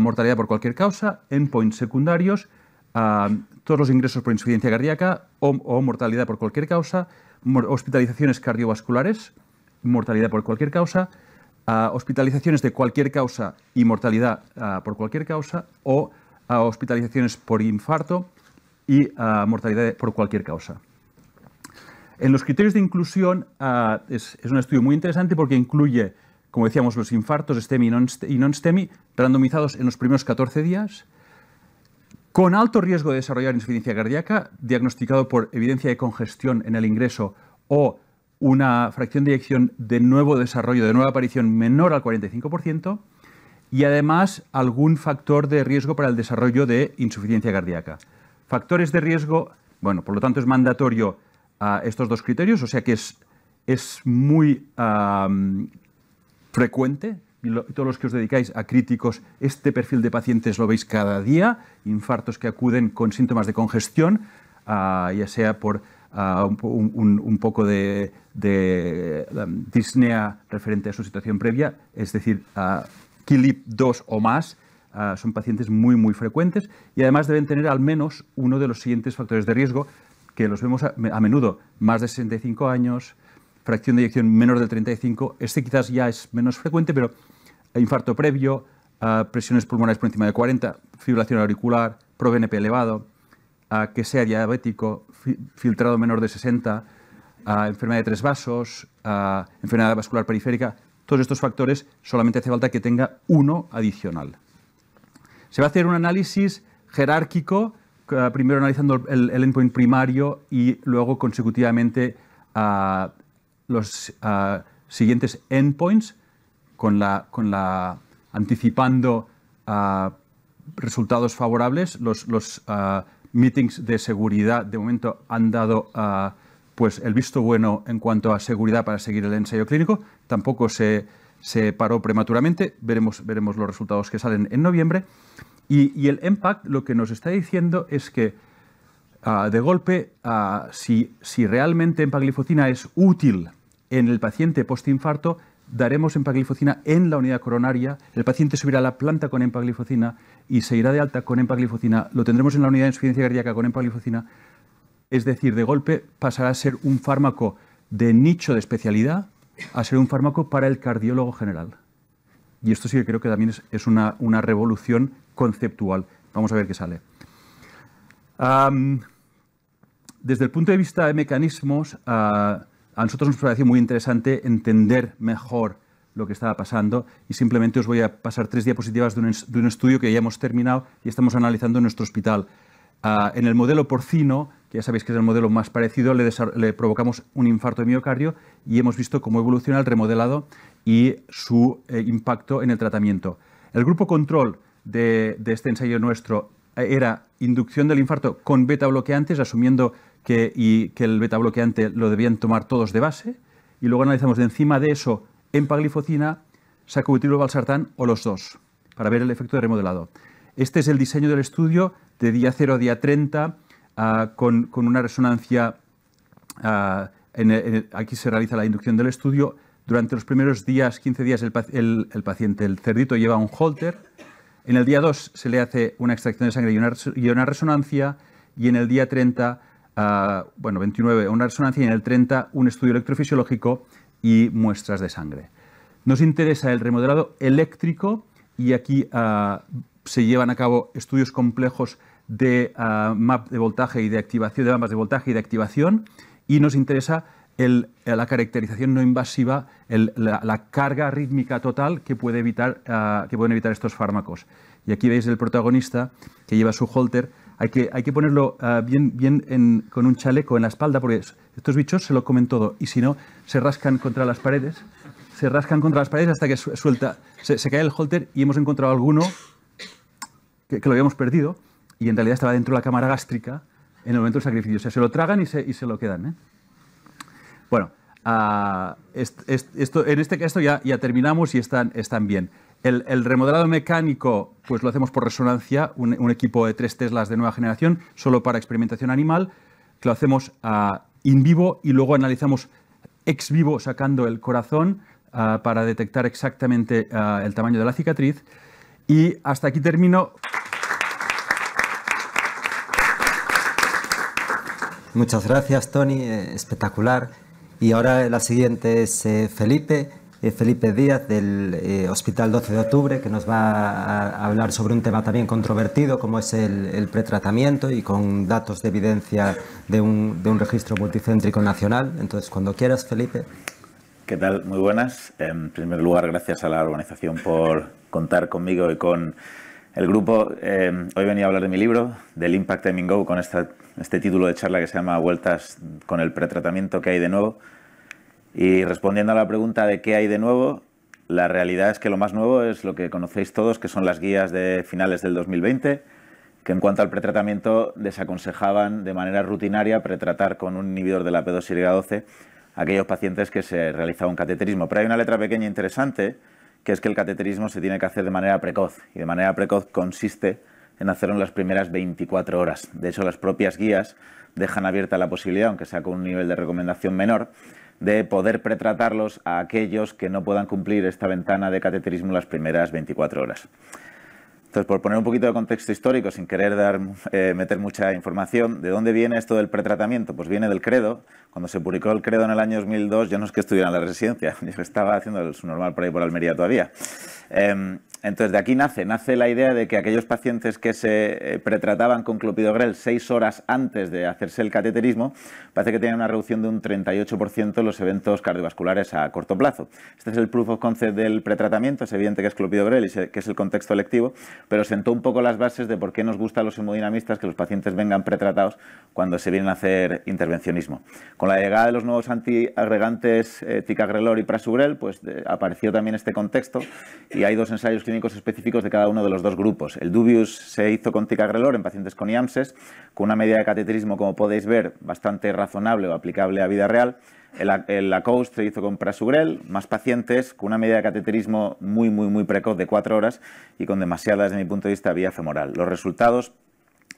mortalidad por cualquier causa. Endpoints secundarios, todos los ingresos por insuficiencia cardíaca o mortalidad por cualquier causa, hospitalizaciones cardiovasculares, mortalidad por cualquier causa, hospitalizaciones de cualquier causa y mortalidad por cualquier causa, o hospitalizaciones por infarto y mortalidad por cualquier causa. En los criterios de inclusión es un estudio muy interesante porque incluye, como decíamos, los infartos STEMI y non-STEMI randomizados en los primeros 14 días, con alto riesgo de desarrollar insuficiencia cardíaca, diagnosticado por evidencia de congestión en el ingreso o una fracción de eyección de nuevo desarrollo, de nueva aparición menor al 45%, y además algún factor de riesgo para el desarrollo de insuficiencia cardíaca. Factores de riesgo, bueno, por lo tanto es mandatorio estos dos criterios, o sea que es muy frecuente, y todos los que os dedicáis a críticos, este perfil de pacientes lo veis cada día, infartos que acuden con síntomas de congestión, ya sea por un poco de disnea referente a su situación previa, es decir, KILIP 2 o más, son pacientes muy frecuentes y además deben tener al menos uno de los siguientes factores de riesgo, que los vemos a menudo: más de 65 años, fracción de eyección menor del 35, este quizás ya es menos frecuente, pero infarto previo, presiones pulmonares por encima de 40, fibrilación auricular, pro-BNP elevado, que sea diabético, filtrado menor de 60, enfermedad de 3 vasos, enfermedad vascular periférica. Todos estos factores solamente hace falta que tenga uno adicional. Se va a hacer un análisis jerárquico primero analizando el endpoint primario y luego consecutivamente los siguientes endpoints anticipando resultados favorables. Los meetings de seguridad de momento han dado pues el visto bueno en cuanto a seguridad para seguir el ensayo clínico. Tampoco se paró prematuramente. Veremos los resultados que salen en noviembre. Y el EMPACT lo que nos está diciendo es que de golpe, si realmente empagliflozina es útil en el paciente postinfarto, daremos empagliflozina en la unidad coronaria, el paciente subirá a la planta con empagliflozina y se irá de alta con empagliflozina, lo tendremos en la unidad de insuficiencia cardíaca con empagliflozina, es decir, de golpe pasará a ser un fármaco de nicho de especialidad a ser un fármaco para el cardiólogo general. Y esto sí que creo que también es una revolución conceptual. Vamos a ver qué sale. Desde el punto de vista de mecanismos, a nosotros nos pareció muy interesante entender mejor lo que estaba pasando y simplemente os voy a pasar 3 diapositivas de un estudio que ya hemos terminado y estamos analizando en nuestro hospital. En el modelo porcino, que ya sabéis que es el modelo más parecido, le provocamos un infarto de miocardio y hemos visto cómo evoluciona el remodelado y su impacto en el tratamiento. El grupo control de este ensayo nuestro era inducción del infarto con beta bloqueantes, asumiendo que el beta bloqueante lo debían tomar todos de base, y luego analizamos de encima de eso empagliflozina, sacubitril o valsartán o los dos, para ver el efecto de remodelado. Este es el diseño del estudio de día 0 a día 30, con una resonancia. Aquí se realiza la inducción del estudio. Durante los primeros días, 15 días, el cerdito lleva un holter. En el día 2 se le hace una extracción de sangre y una resonancia. Y en el día 30, 29, una resonancia. Y en el 30, un estudio electrofisiológico y muestras de sangre. Nos interesa el remodelado eléctrico y aquí se llevan a cabo estudios complejos de map de voltaje y de activación, de mapas de voltaje y de activación, y nos interesa la caracterización no invasiva, la carga rítmica total que pueden evitar estos fármacos. Y aquí veis el protagonista que lleva su holter. Hay que ponerlo bien con un chaleco en la espalda, porque estos bichos se lo comen todo, y si no, se rascan contra las paredes. Se rascan contra las paredes hasta que se cae el holter, y hemos encontrado alguno que lo habíamos perdido y en realidad estaba dentro de la cámara gástrica en el momento del sacrificio. O sea, se lo tragan y se lo quedan. Bueno, en este caso ya terminamos y están bien. El remodelado mecánico pues lo hacemos por resonancia, un equipo de 3 Teslas de nueva generación, solo para experimentación animal, que lo hacemos in vivo y luego analizamos ex vivo sacando el corazón para detectar exactamente el tamaño de la cicatriz. Y hasta aquí termino. Muchas gracias, Tony, espectacular. Y ahora la siguiente es Felipe Díaz del Hospital 12 de Octubre, que nos va a hablar sobre un tema también controvertido como es el pretratamiento y con datos de evidencia de un registro multicéntrico nacional. Entonces, cuando quieras, Felipe. ¿Qué tal? Muy buenas. En primer lugar, gracias a la organización por contar conmigo y con el grupo. Hoy venía a hablar de mi libro, del Impact Time Go, con este título de charla que se llama Vueltas con el pretratamiento, ¿qué hay de nuevo? Y respondiendo a la pregunta de qué hay de nuevo, la realidad es que lo más nuevo es lo que conocéis todos, que son las guías de finales del 2020, que en cuanto al pretratamiento desaconsejaban de manera rutinaria pretratar con un inhibidor de la P2Y12 a aquellos pacientes que se realizaba un cateterismo. Pero hay una letra pequeña interesante, que es que el cateterismo se tiene que hacer de manera precoz, y de manera precoz consiste en hacerlo en las primeras 24 horas. De hecho, las propias guías dejan abierta la posibilidad, aunque sea con un nivel de recomendación menor, de poder pretratarlos a aquellos que no puedan cumplir esta ventana de cateterismo en las primeras 24 horas. Entonces, por poner un poquito de contexto histórico, sin querer meter mucha información, ¿de dónde viene esto del pretratamiento? Pues viene del credo. Cuando se publicó el credo en el año 2002, yo no es que estuviera en la residencia, yo estaba haciendo su normal por ahí por Almería todavía. Entonces, de aquí nace la idea de que aquellos pacientes que se pretrataban con clopidogrel 6 horas antes de hacerse el cateterismo, parece que tenían una reducción de un 38% en los eventos cardiovasculares a corto plazo. Este es el proof of concept del pretratamiento. Es evidente que es clopidogrel y que es el contexto electivo, pero sentó un poco las bases de por qué nos gusta a los hemodinamistas que los pacientes vengan pretratados cuando se vienen a hacer intervencionismo. Con la llegada de los nuevos antiagregantes ticagrelor y prasugrel, pues apareció también este contexto y hay 2 ensayos clínicos específicos de cada uno de los 2 grupos. El Dubius se hizo con ticagrelor en pacientes con IAMSES, con una medida de cateterismo, como podéis ver, bastante razonable o aplicable a vida real. El Lacoste se hizo con prasugrel, más pacientes, con una medida de cateterismo muy precoz de 4 horas y con demasiada, desde mi punto de vista, vía femoral. Los resultados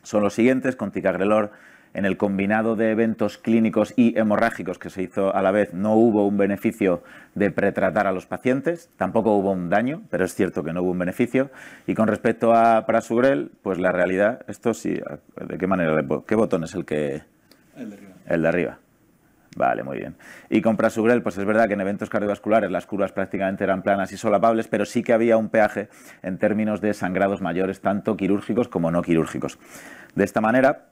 son los siguientes. Con ticagrelor, en el combinado de eventos clínicos y hemorrágicos que se hizo a la vez, no hubo un beneficio de pretratar a los pacientes, tampoco hubo un daño, pero es cierto que no hubo un beneficio. Y con respecto a prasugrel, pues la realidad, esto sí, ¿de qué manera? ¿Qué botón es el que...? El de arriba. El de arriba. Vale, muy bien. Y con prasugrel, pues es verdad que en eventos cardiovasculares las curvas prácticamente eran planas y solapables, pero sí que había un peaje en términos de sangrados mayores, tanto quirúrgicos como no quirúrgicos. De esta manera,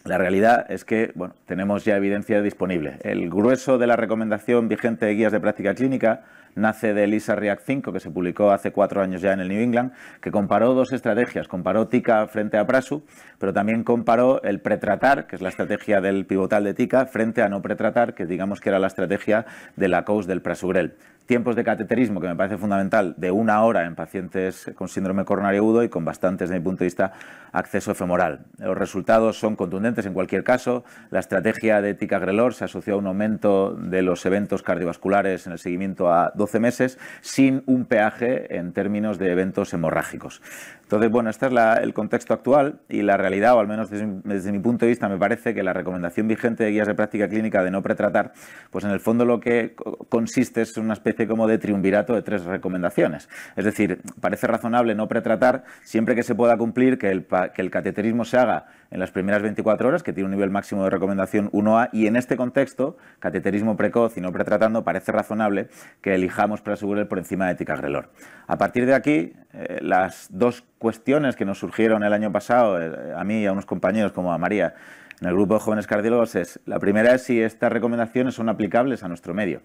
la realidad es que, bueno, tenemos ya evidencia disponible. El grueso de la recomendación vigente de guías de práctica clínica nace del ISA-REACT 5, que se publicó hace 4 años ya en el New England, que comparó 2 estrategias. Comparó TICA frente a prasu, pero también comparó el pretratar, que es la estrategia del pivotal de TICA, frente a no pretratar, que digamos que era la estrategia de la Lacoste del prasugrel. Tiempos de cateterismo, que me parece fundamental, de 1 hora en pacientes con síndrome coronario agudo y con bastantes, desde mi punto de vista, acceso femoral. Los resultados son contundentes en cualquier caso. La estrategia de ticagrelor se asoció a un aumento de los eventos cardiovasculares en el seguimiento a 12 meses, sin un peaje en términos de eventos hemorrágicos. Entonces, bueno, este es el contexto actual y la realidad, o al menos desde mi punto de vista, me parece que la recomendación vigente de guías de práctica clínica de no pretratar, pues en el fondo lo que consiste es una especie como de triunvirato de 3 recomendaciones. Es decir, parece razonable no pretratar siempre que se pueda cumplir que el cateterismo se haga en las primeras 24 horas, que tiene un nivel máximo de recomendación 1A, y en este contexto, cateterismo precoz y no pretratando, parece razonable que elijamos prasugrel por encima de ticagrelor. A partir de aquí, las 2 cuestiones que nos surgieron el año pasado, a mí y a unos compañeros como a María, en el grupo de jóvenes cardiólogos, la primera es si estas recomendaciones son aplicables a nuestro medio.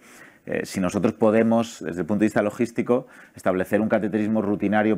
Si nosotros podemos, desde el punto de vista logístico, establecer un cateterismo rutinario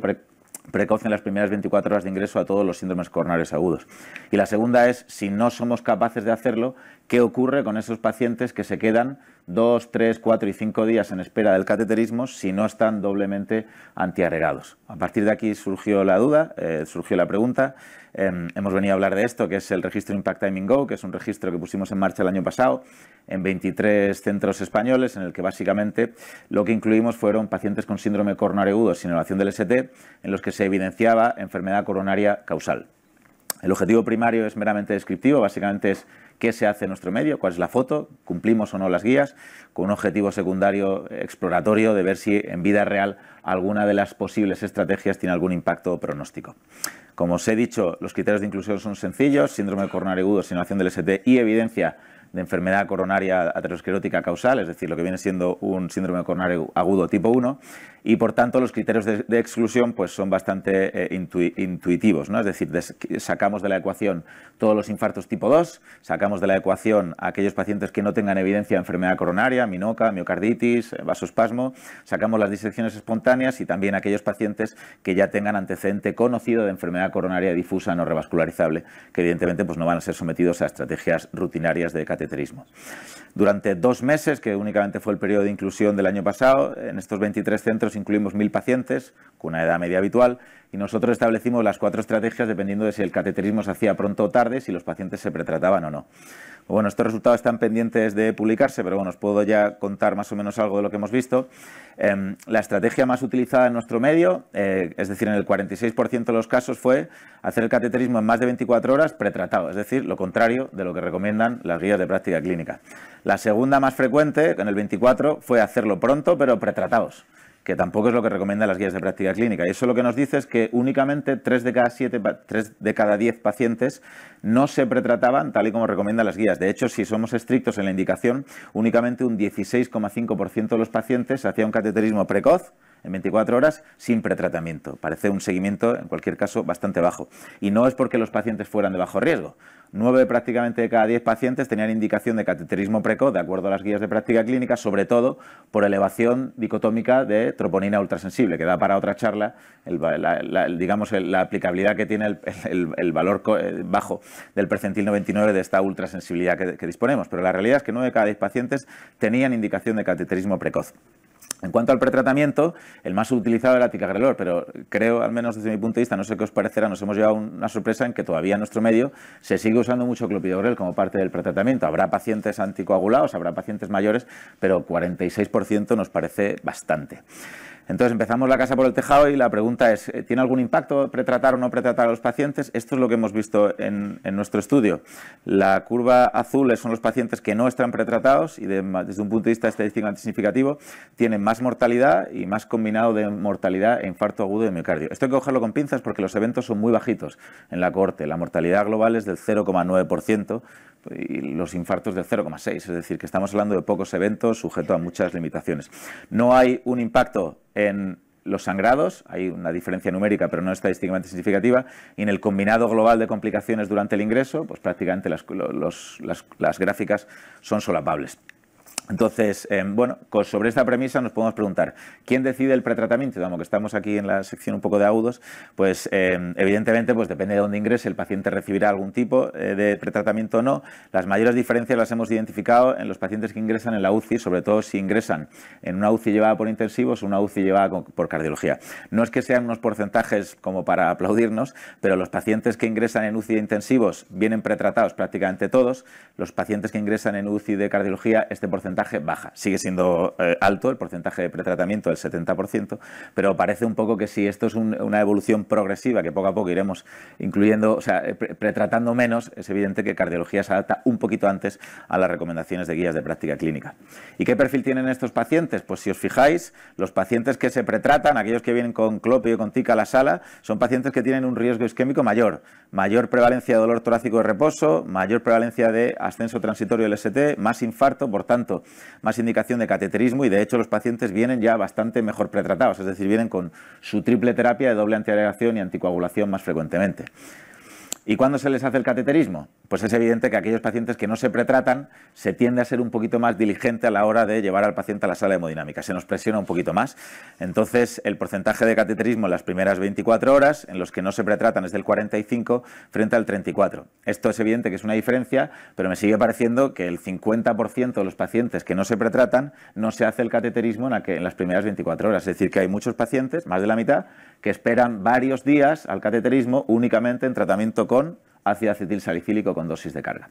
precoz en las primeras 24 horas de ingreso a todos los síndromes coronarios agudos. Y la segunda es, si no somos capaces de hacerlo, ¿qué ocurre con esos pacientes que se quedan 2, 3, 4 y 5 días en espera del cateterismo si no están doblemente antiagregados? A partir de aquí surgió la duda, surgió la pregunta. Hemos venido a hablar de esto, que es el registro Impact Timing Go, que es un registro que pusimos en marcha el año pasado en 23 centros españoles, en el que básicamente lo que incluimos fueron pacientes con síndrome coronario agudo sin elevación del ST, en los que se evidenciaba enfermedad coronaria causal. El objetivo primario es meramente descriptivo, básicamente es qué se hace en nuestro medio, cuál es la foto, cumplimos o no las guías, con un objetivo secundario exploratorio de ver si en vida real alguna de las posibles estrategias tiene algún impacto pronóstico. Como os he dicho, los criterios de inclusión son sencillos: síndrome coronario agudo sin elevación del ST y evidencia de enfermedad coronaria aterosclerótica causal, es decir, lo que viene siendo un síndrome coronario agudo tipo 1, y por tanto los criterios de exclusión pues son bastante intuitivos, ¿no? Es decir, sacamos de la ecuación todos los infartos tipo 2, sacamos de la ecuación a aquellos pacientes que no tengan evidencia de enfermedad coronaria, minoca, miocarditis, vasospasmo, sacamos las disecciones espontáneas y también aquellos pacientes que ya tengan antecedente conocido de enfermedad coronaria difusa no revascularizable, que evidentemente pues no van a ser sometidos a estrategias rutinarias de cateterismo. Durante 2 meses, que únicamente fue el periodo de inclusión del año pasado, en estos 23 centros incluimos 1000 pacientes con una edad media habitual y nosotros establecimos las 4 estrategias dependiendo de si el cateterismo se hacía pronto o tarde, si los pacientes se pretrataban o no. Bueno, estos resultados están pendientes de publicarse, pero bueno, os puedo ya contar más o menos algo de lo que hemos visto. La estrategia más utilizada en nuestro medio, es decir, en el 46% de los casos, fue hacer el cateterismo en más de 24 horas pretratado, es decir, lo contrario de lo que recomiendan las guías de práctica clínica. La segunda más frecuente, en el 24%, fue hacerlo pronto pero pretratados, que tampoco es lo que recomiendan las guías de práctica clínica. Y eso lo que nos dice es que únicamente 3 de cada 10 pacientes no se pretrataban tal y como recomiendan las guías. De hecho, si somos estrictos en la indicación, únicamente un 16,5% de los pacientes hacía un cateterismo precoz en 24 horas sin pretratamiento. Parece un seguimiento, en cualquier caso, bastante bajo. Y no es porque los pacientes fueran de bajo riesgo. 9 prácticamente de cada 10 pacientes tenían indicación de cateterismo precoz, de acuerdo a las guías de práctica clínica, sobre todo por elevación dicotómica de troponina ultrasensible, que da para otra charla, digamos, la aplicabilidad que tiene el valor bajo del percentil 99 de esta ultrasensibilidad que disponemos. Pero la realidad es que 9 de cada 10 pacientes tenían indicación de cateterismo precoz. En cuanto al pretratamiento, el más utilizado era ticagrelor, pero creo, al menos desde mi punto de vista, no sé qué os parecerá, nos hemos llevado una sorpresa en que todavía en nuestro medio se sigue usando mucho clopidogrel como parte del pretratamiento. Habrá pacientes anticoagulados, habrá pacientes mayores, pero 46% nos parece bastante. Entonces empezamos la casa por el tejado y la pregunta es, ¿tiene algún impacto pretratar o no pretratar a los pacientes? Esto es lo que hemos visto en nuestro estudio. La curva azul son los pacientes que no están pretratados y desde un punto de vista estadísticamente significativo tienen más mortalidad y más combinado de mortalidad e infarto agudo de miocardio. Esto hay que cogerlo con pinzas porque los eventos son muy bajitos en la cohorte. La mortalidad global es del 0,9%. Y los infartos del 0,6%, es decir, que estamos hablando de pocos eventos sujetos a muchas limitaciones. No hay un impacto en los sangrados, hay una diferencia numérica pero no estadísticamente significativa, y en el combinado global de complicaciones durante el ingreso, pues prácticamente las gráficas son solapables. Entonces, bueno, sobre esta premisa nos podemos preguntar, ¿quién decide el pretratamiento? Damos que estamos aquí en la sección un poco de agudos, pues evidentemente pues depende de dónde ingrese, el paciente recibirá algún tipo de pretratamiento o no. Las mayores diferencias las hemos identificado en los pacientes que ingresan en la UCI, sobre todo si ingresan en una UCI llevada por intensivos o una UCI llevada por cardiología. No es que sean unos porcentajes como para aplaudirnos, pero los pacientes que ingresan en UCI de intensivos vienen pretratados prácticamente todos. Los pacientes que ingresan en UCI de cardiología, este porcentaje baja. Sigue siendo alto el porcentaje de pretratamiento del 70%, pero parece un poco que si esto es una evolución progresiva, que poco a poco iremos incluyendo, o sea, pretratando menos, es evidente que cardiología se adapta un poquito antes a las recomendaciones de guías de práctica clínica. ¿Y qué perfil tienen estos pacientes? Pues si os fijáis, los pacientes que se pretratan, aquellos que vienen con clopio y con tica a la sala, son pacientes que tienen un riesgo isquémico mayor prevalencia de dolor torácico de reposo, mayor prevalencia de ascenso transitorio del ST, más infarto, por tanto, más indicación de cateterismo, y de hecho los pacientes vienen ya bastante mejor pretratados, es decir, vienen con su triple terapia de doble antiagregación y anticoagulación más frecuentemente. ¿Y cuándo se les hace el cateterismo? Pues es evidente que aquellos pacientes que no se pretratan se tiende a ser un poquito más diligente a la hora de llevar al paciente a la sala de hemodinámica, se nos presiona un poquito más. Entonces, el porcentaje de cateterismo en las primeras 24 horas, en los que no se pretratan, es del 45 frente al 34. Esto es evidente que es una diferencia, pero me sigue pareciendo que el 50% de los pacientes que no se pretratan no se hace el cateterismo en las primeras 24 horas. Es decir, que hay muchos pacientes, más de la mitad, que esperan varios días al cateterismo únicamente en tratamiento con ácido acetil salicílico con dosis de carga.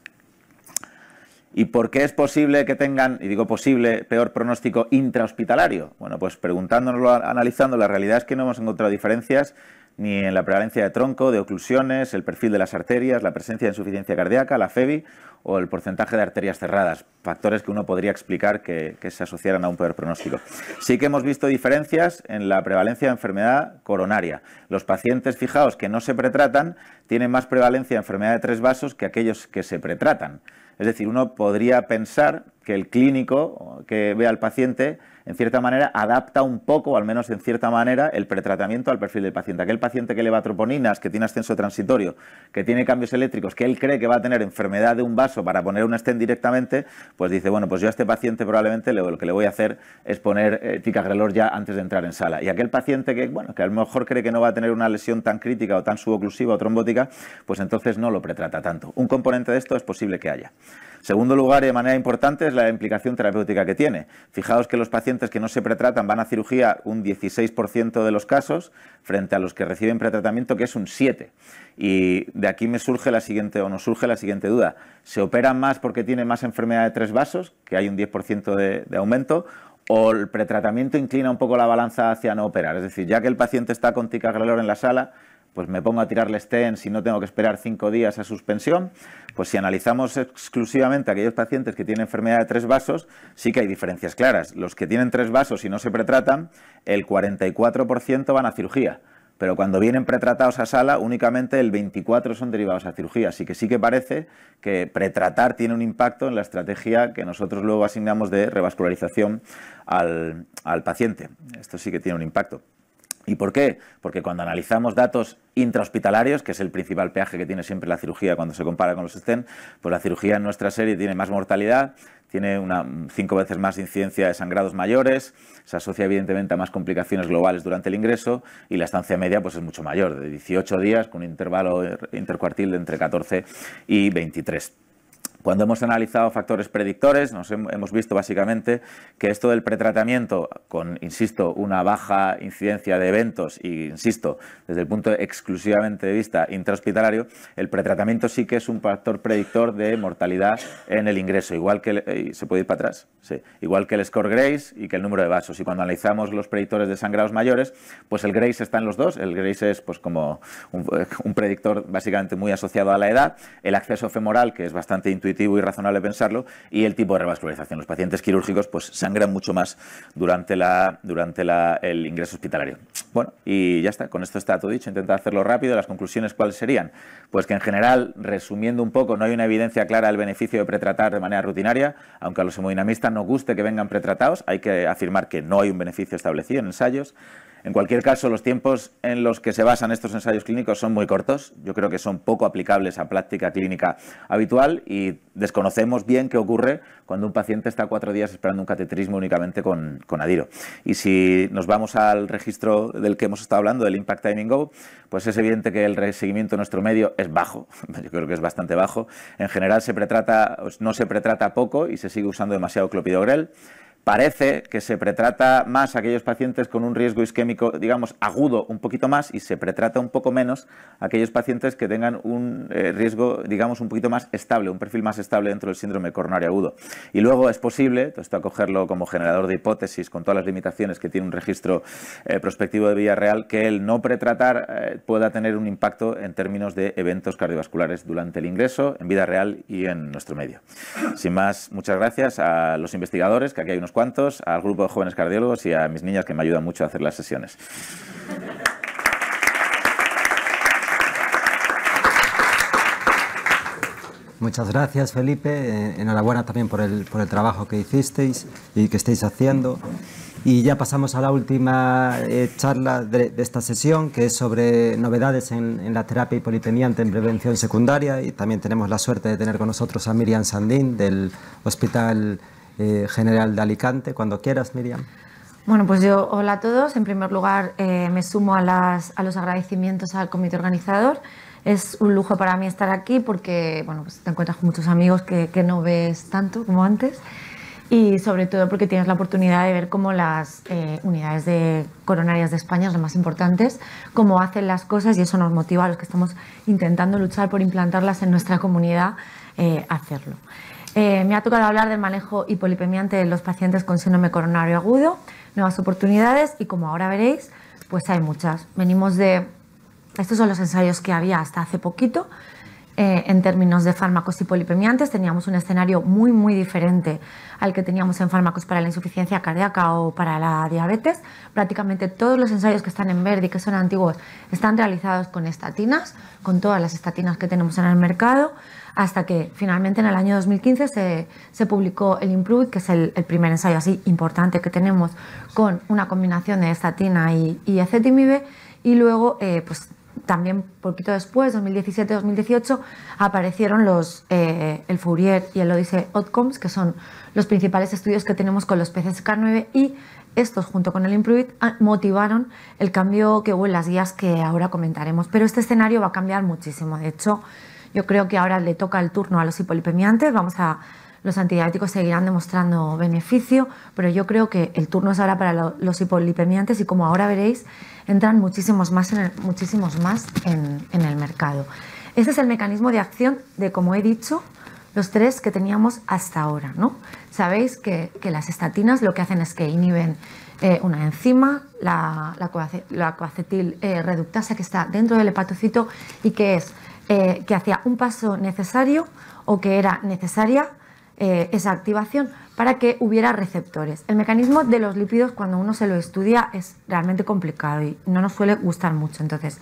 ¿Y por qué es posible que tengan, y digo posible, peor pronóstico intrahospitalario? Bueno, pues preguntándonoslo, analizando, la realidad es que no hemos encontrado diferencias ni en la prevalencia de tronco, de oclusiones, el perfil de las arterias, la presencia de insuficiencia cardíaca, la FEBI o el porcentaje de arterias cerradas, factores que uno podría explicar que se asociaran a un peor pronóstico. Sí que hemos visto diferencias en la prevalencia de enfermedad coronaria. Los pacientes, fijaos, que no se pretratan tienen más prevalencia de enfermedad de 3 vasos que aquellos que se pretratan. Es decir, uno podría pensar que el clínico que ve al paciente, en cierta manera, adapta un poco, o al menos en cierta manera, el pretratamiento al perfil del paciente. Aquel paciente que eleva troponinas, que tiene ascenso transitorio, que tiene cambios eléctricos, que él cree que va a tener enfermedad de un vaso para poner un stent directamente, pues dice, bueno, pues yo a este paciente probablemente lo que le voy a hacer es poner ticagrelor ya antes de entrar en sala. Y aquel paciente que, bueno, que a lo mejor cree que no va a tener una lesión tan crítica o tan suboclusiva o trombótica, pues entonces no lo pretrata tanto. Un componente de esto es posible que haya. Segundo lugar, y de manera importante, es la implicación terapéutica que tiene. Fijaos que los pacientes que no se pretratan van a cirugía un 16% de los casos, frente a los que reciben pretratamiento, que es un 7%. Y de aquí nos surge la siguiente duda. ¿Se operan más porque tienen más enfermedad de 3 vasos, que hay un 10% de aumento, o el pretratamiento inclina un poco la balanza hacia no operar? Es decir, ya que el paciente está con ticagrelor en la sala, pues me pongo a tirarle stent si no tengo que esperar 5 días a suspensión. Pues si analizamos exclusivamente a aquellos pacientes que tienen enfermedad de 3 vasos, sí que hay diferencias claras. Los que tienen 3 vasos y no se pretratan, el 44% van a cirugía. pero cuando vienen pretratados a sala, únicamente el 24% son derivados a cirugía. Así que sí que parece que pretratar tiene un impacto en la estrategia que nosotros luego asignamos de revascularización al paciente. Esto sí que tiene un impacto. ¿Y por qué? Porque cuando analizamos datos intrahospitalarios, que es el principal peaje que tiene siempre la cirugía cuando se compara con los stent, pues la cirugía en nuestra serie tiene más mortalidad, tiene 5 veces más incidencia de sangrados mayores, se asocia evidentemente a más complicaciones globales durante el ingreso y la estancia media pues es mucho mayor, de 18 días con un intervalo intercuartil de entre 14 y 23. Cuando hemos analizado factores predictores, hemos visto básicamente que esto del pretratamiento con, insisto, una baja incidencia de eventos y, insisto, desde el punto exclusivamente de vista intrahospitalario, el pretratamiento sí que es un factor predictor de mortalidad en el ingreso, igual que ¿se puede ir para atrás? Sí. Igual que el score Grace y que el número de vasos. Y cuando analizamos los predictores de sangrados mayores, pues el Grace está en los dos. El Grace es pues como un predictor básicamente muy asociado a la edad, el acceso femoral, que es bastante intuitivo y razonable pensarlo, y el tipo de revascularización. Los pacientes quirúrgicos pues sangran mucho más durante el ingreso hospitalario. Bueno, y ya está, con esto está todo dicho. Intento hacerlo rápido. Las conclusiones, ¿cuáles serían? Pues que en general, resumiendo un poco, no hay una evidencia clara del beneficio de pretratar de manera rutinaria, aunque a los hemodinamistas nos guste que vengan pretratados, hay que afirmar que no hay un beneficio establecido en ensayos. En cualquier caso, los tiempos en los que se basan estos ensayos clínicos son muy cortos. Yo creo que son poco aplicables a práctica clínica habitual y desconocemos bien qué ocurre cuando un paciente está 4 días esperando un cateterismo únicamente con Adiro. Y si nos vamos al registro del que hemos estado hablando, del Impact Timing Go, pues es evidente que el seguimiento en nuestro medio es bajo. Yo creo que es bastante bajo. En general no se pretrata poco y se sigue usando demasiado clopidogrel. Parece que se pretrata más a aquellos pacientes con un riesgo isquémico, digamos, agudo un poquito más y se pretrata un poco menos a aquellos pacientes que tengan un riesgo, digamos, un poquito más estable, un perfil más estable dentro del síndrome coronario agudo. Y luego es posible, esto a cogerlo como generador de hipótesis con todas las limitaciones que tiene un registro prospectivo de vida real, que el no pretratar pueda tener un impacto en términos de eventos cardiovasculares durante el ingreso, en vida real y en nuestro medio. Sin más, muchas gracias a los investigadores, que aquí hay unos cuantos, al grupo de jóvenes cardiólogos y a mis niñas que me ayudan mucho a hacer las sesiones. Muchas gracias, Felipe. Enhorabuena también por el trabajo que hicisteis y que estáis haciendo. Y ya pasamos a la última charla de esta sesión, que es sobre novedades en la terapia hipolipemiante en prevención secundaria. Y también tenemos la suerte de tener con nosotros a Miriam Sandín, del Hospital General de Alicante. Cuando quieras, Miriam. Bueno, pues yo, hola a todos. En primer lugar, me sumo a los agradecimientos al comité organizador. Es un lujo para mí estar aquí porque, bueno, pues te encuentras con muchos amigos que no ves tanto como antes, y sobre todo porque tienes la oportunidad de ver cómo las unidades coronarias de España, las más importantes, cómo hacen las cosas, y eso nos motiva a los que estamos intentando luchar por implantarlas en nuestra comunidad a hacerlo. Me ha tocado hablar del manejo hipolipemiante de los pacientes con síndrome coronario agudo, nuevas oportunidades, y como ahora veréis, pues hay muchas. Venimos de... Estos son los ensayos que había hasta hace poquito. En términos de fármacos hipolipemiantes teníamos un escenario muy, muy diferente al que teníamos en fármacos para la insuficiencia cardíaca o para la diabetes. Prácticamente todos los ensayos que están en verde y que son antiguos están realizados con estatinas, con todas las estatinas que tenemos en el mercado, hasta que finalmente en el año 2015 se publicó el IMPROVE, que es el primer ensayo así importante que tenemos con una combinación de estatina y ezetimibe, y luego pues también poquito después, 2017-2018, aparecieron el Fourier y el Odyssey Outcomes, que son los principales estudios que tenemos con los PCSK9, y estos, junto con el IMPROVE, motivaron el cambio que hubo en las guías que ahora comentaremos. Pero este escenario va a cambiar muchísimo. De hecho, yo creo que ahora le toca el turno a los hipolipemiantes. Los antidiabéticos seguirán demostrando beneficio, pero yo creo que el turno es ahora para los hipolipemiantes, y como ahora veréis, entran muchísimos más en el mercado. Este es el mecanismo de acción de, como he dicho, los 3 que teníamos hasta ahora, ¿no? Sabéis que las estatinas lo que hacen es que inhiben una enzima, la coacetil reductasa, que está dentro del hepatocito y que hacía un paso necesario, o que era necesaria, esa activación para que hubiera receptores. El mecanismo de los lípidos, cuando uno se lo estudia, es realmente complicado y no nos suele gustar mucho. Entonces,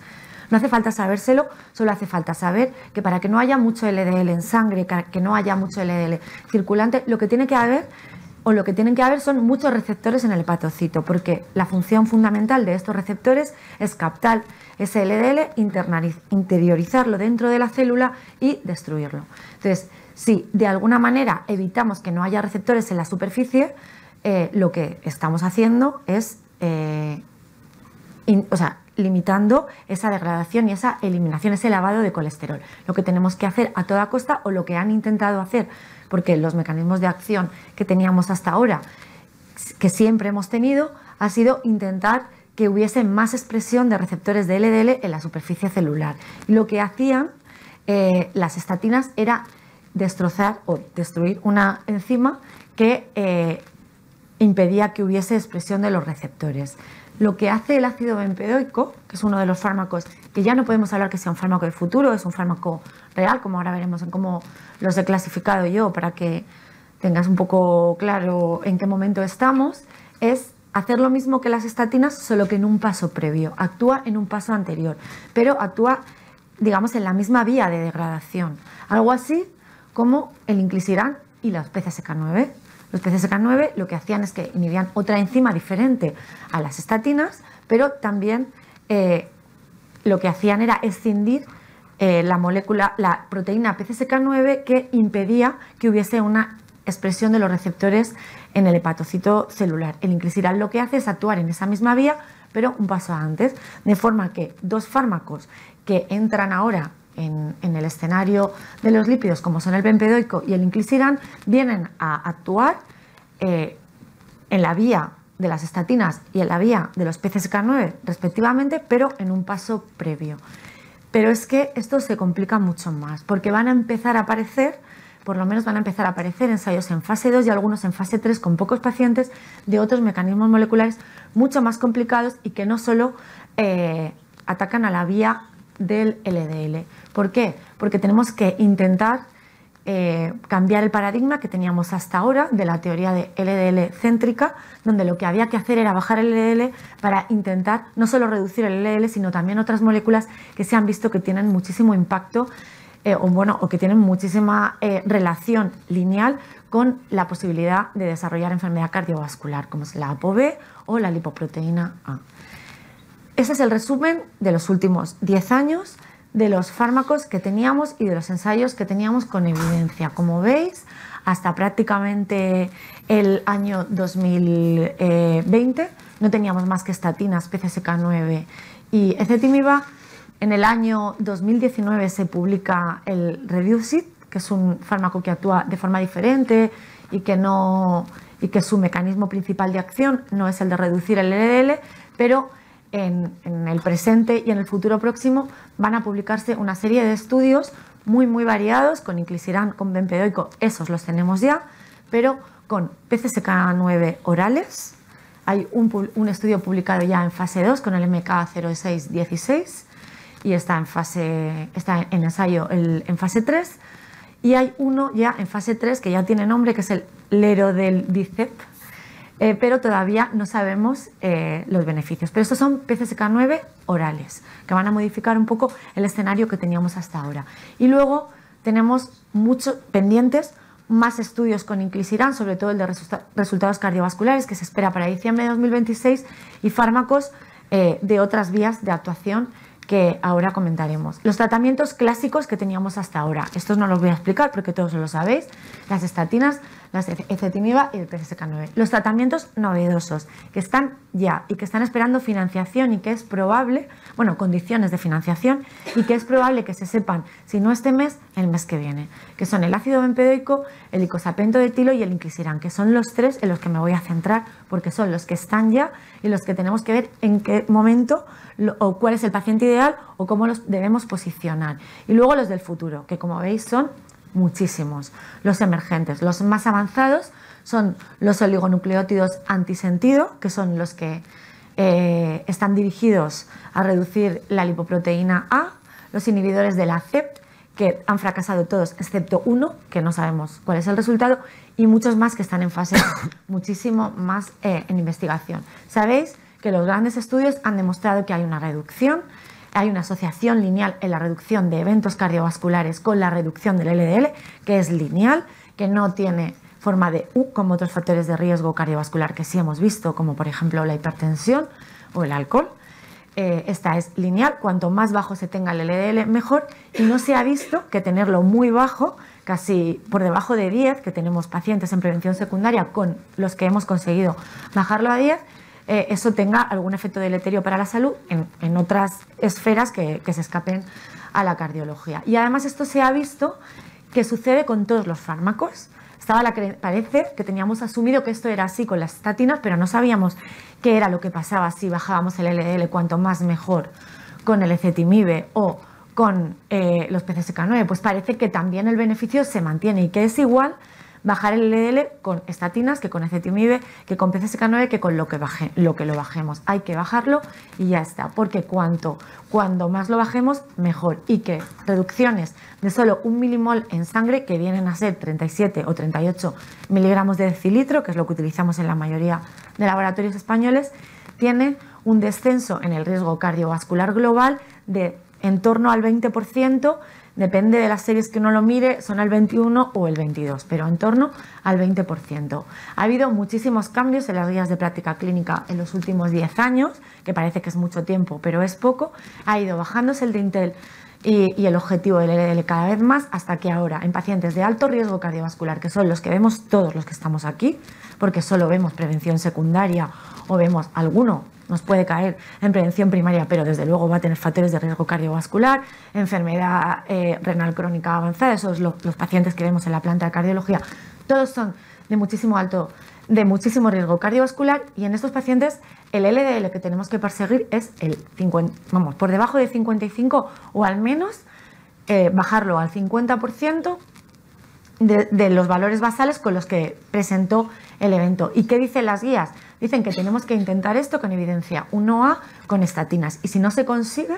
no hace falta sabérselo, solo hace falta saber que para que no haya mucho LDL en sangre, que no haya mucho LDL circulante, lo que tiene que haber son muchos receptores en el hepatocito, porque la función fundamental de estos receptores es captar ese LDL, interiorizarlo dentro de la célula y destruirlo. Entonces, si de alguna manera evitamos que no haya receptores en la superficie, lo que estamos haciendo es limitando esa degradación y esa eliminación, ese lavado de colesterol. Lo que tenemos que hacer a toda costa, o lo que han intentado hacer, porque los mecanismos de acción que teníamos hasta ahora, que siempre hemos tenido, ha sido intentar que hubiese más expresión de receptores de LDL en la superficie celular. Y lo que hacían las estatinas era destrozar o destruir una enzima que impedía que hubiese expresión de los receptores. Lo que hace el ácido bempedoico, que es uno de los fármacos que ya no podemos hablar que sea un fármaco de futuro, es un fármaco real, como ahora veremos en cómo los he clasificado yo para que tengas un poco claro en qué momento estamos, es hacer lo mismo que las estatinas, solo que en un paso previo. Actúa en un paso anterior, pero actúa, digamos, en la misma vía de degradación. Algo así como el inclisiran y los PCSK9. Los PCSK9 lo que hacían es que inhibían otra enzima diferente a las estatinas, pero también lo que hacían era escindir la proteína PCSK9 que impedía que hubiese una expresión de los receptores en el hepatocito celular. El inclisiran lo que hace es actuar en esa misma vía, pero un paso antes, de forma que dos fármacos que entran ahora en el escenario de los lípidos, como son el bempedoico y el inclisiran, vienen a actuar en la vía de las estatinas y en la vía de los PCSK9 respectivamente, pero en un paso previo. Pero es que esto se complica mucho más, porque van a empezar a aparecer, por lo menos van a empezar a aparecer ensayos en fase 2 y algunos en fase 3 con pocos pacientes de otros mecanismos moleculares mucho más complicados y que no solo atacan a la vía del LDL. ¿Por qué? Porque tenemos que intentar cambiar el paradigma que teníamos hasta ahora de la teoría de LDL céntrica, donde lo que había que hacer era bajar el LDL para intentar no solo reducir el LDL, sino también otras moléculas que se han visto que tienen muchísimo impacto o que tienen muchísima relación lineal con la posibilidad de desarrollar enfermedad cardiovascular, como es la ApoB o la lipoproteína A. Ese es el resumen de los últimos 10 años de los fármacos que teníamos y de los ensayos que teníamos con evidencia. Como veis, hasta prácticamente el año 2020 no teníamos más que estatinas, PCSK9 y ezetimiba. En el año 2019 se publica el Reducit, que es un fármaco que actúa de forma diferente y que su mecanismo principal de acción no es el de reducir el LDL, pero en el presente y en el futuro próximo van a publicarse una serie de estudios muy variados con inclisiran, con bempedoico, esos los tenemos ya, pero con PCSK9 orales. Hay un estudio publicado ya en fase 2 con el MK0616 y está en ensayo en fase 3, y hay uno ya en fase 3 que ya tiene nombre, que es el Lerodeldicep, pero todavía no sabemos los beneficios. Pero estos son PCSK9 orales, que van a modificar un poco el escenario que teníamos hasta ahora. Y luego tenemos muchos pendientes, más estudios con inclisiran, sobre todo el de resultados cardiovasculares, que se espera para diciembre de 2026, y fármacos de otras vías de actuación que ahora comentaremos. Los tratamientos clásicos que teníamos hasta ahora, estos no los voy a explicar porque todos lo sabéis, las estatinas, las ezetimiba y el PCSK9. Los tratamientos novedosos que están ya y que están esperando financiación y que es probable, bueno, condiciones de financiación, y que es probable que se sepan, si no este mes, el mes que viene, que son el ácido bempedoico, el icosapento de etilo y el inclisiran, que son los tres en los que me voy a centrar porque son los que están ya y los que tenemos que ver en qué momento o cuál es el paciente ideal o cómo los debemos posicionar. Y luego los del futuro, que como veis son muchísimos. Los emergentes, los más avanzados son los oligonucleótidos antisentido, que son los que están dirigidos a reducir la lipoproteína A, los inhibidores de la CEP, que han fracasado todos, excepto uno, que no sabemos cuál es el resultado, y muchos más que están en fase muchísimo más en investigación. Sabéis que los grandes estudios han demostrado que hay una reducción, hay una asociación lineal en la reducción de eventos cardiovasculares con la reducción del LDL, que es lineal, que no tiene forma de U como otros factores de riesgo cardiovascular que sí hemos visto, como por ejemplo la hipertensión o el alcohol. Esta es lineal, cuanto más bajo se tenga el LDL mejor, y no se ha visto que tenerlo muy bajo, casi por debajo de 10, que tenemos pacientes en prevención secundaria con los que hemos conseguido bajarlo a 10, eso tenga algún efecto deleterio para la salud en otras esferas que se escapen a la cardiología. Y además esto se ha visto que sucede con todos los fármacos. Parece que teníamos asumido que esto era así con las estatinas, pero no sabíamos qué era lo que pasaba si bajábamos el LDL cuanto más mejor con el ezetimibe o con los PCSK9. Pues parece que también el beneficio se mantiene y que es igual bajar el LDL con estatinas que con ezetimibe, que con PCSK9, que con lo que lo bajemos. Hay que bajarlo y ya está, porque cuando más lo bajemos, mejor. Y que reducciones de solo 1 milimol en sangre, que vienen a ser 37 o 38 miligramos de decilitro, que es lo que utilizamos en la mayoría de laboratorios españoles, tienen un descenso en el riesgo cardiovascular global de en torno al 20%, depende de las series que uno lo mire, son el 21 o el 22, pero en torno al 20%. Ha habido muchísimos cambios en las guías de práctica clínica en los últimos 10 años, que parece que es mucho tiempo, pero es poco. Ha ido bajándose el dintel y el objetivo del LDL cada vez más, hasta que ahora en pacientes de alto riesgo cardiovascular, que son los que vemos todos los que estamos aquí, porque solo vemos prevención secundaria o vemos alguno, nos puede caer en prevención primaria, pero desde luego va a tener factores de riesgo cardiovascular, enfermedad renal crónica avanzada, esos son los pacientes que vemos en la planta de cardiología, todos son de muchísimo riesgo cardiovascular, y en estos pacientes el LDL que tenemos que perseguir es por debajo de 55, o al menos bajarlo al 50% de los valores basales con los que presentó el evento. ¿Y qué dicen las guías? Dicen que tenemos que intentar esto con evidencia 1A con estatinas, y si no se consigue,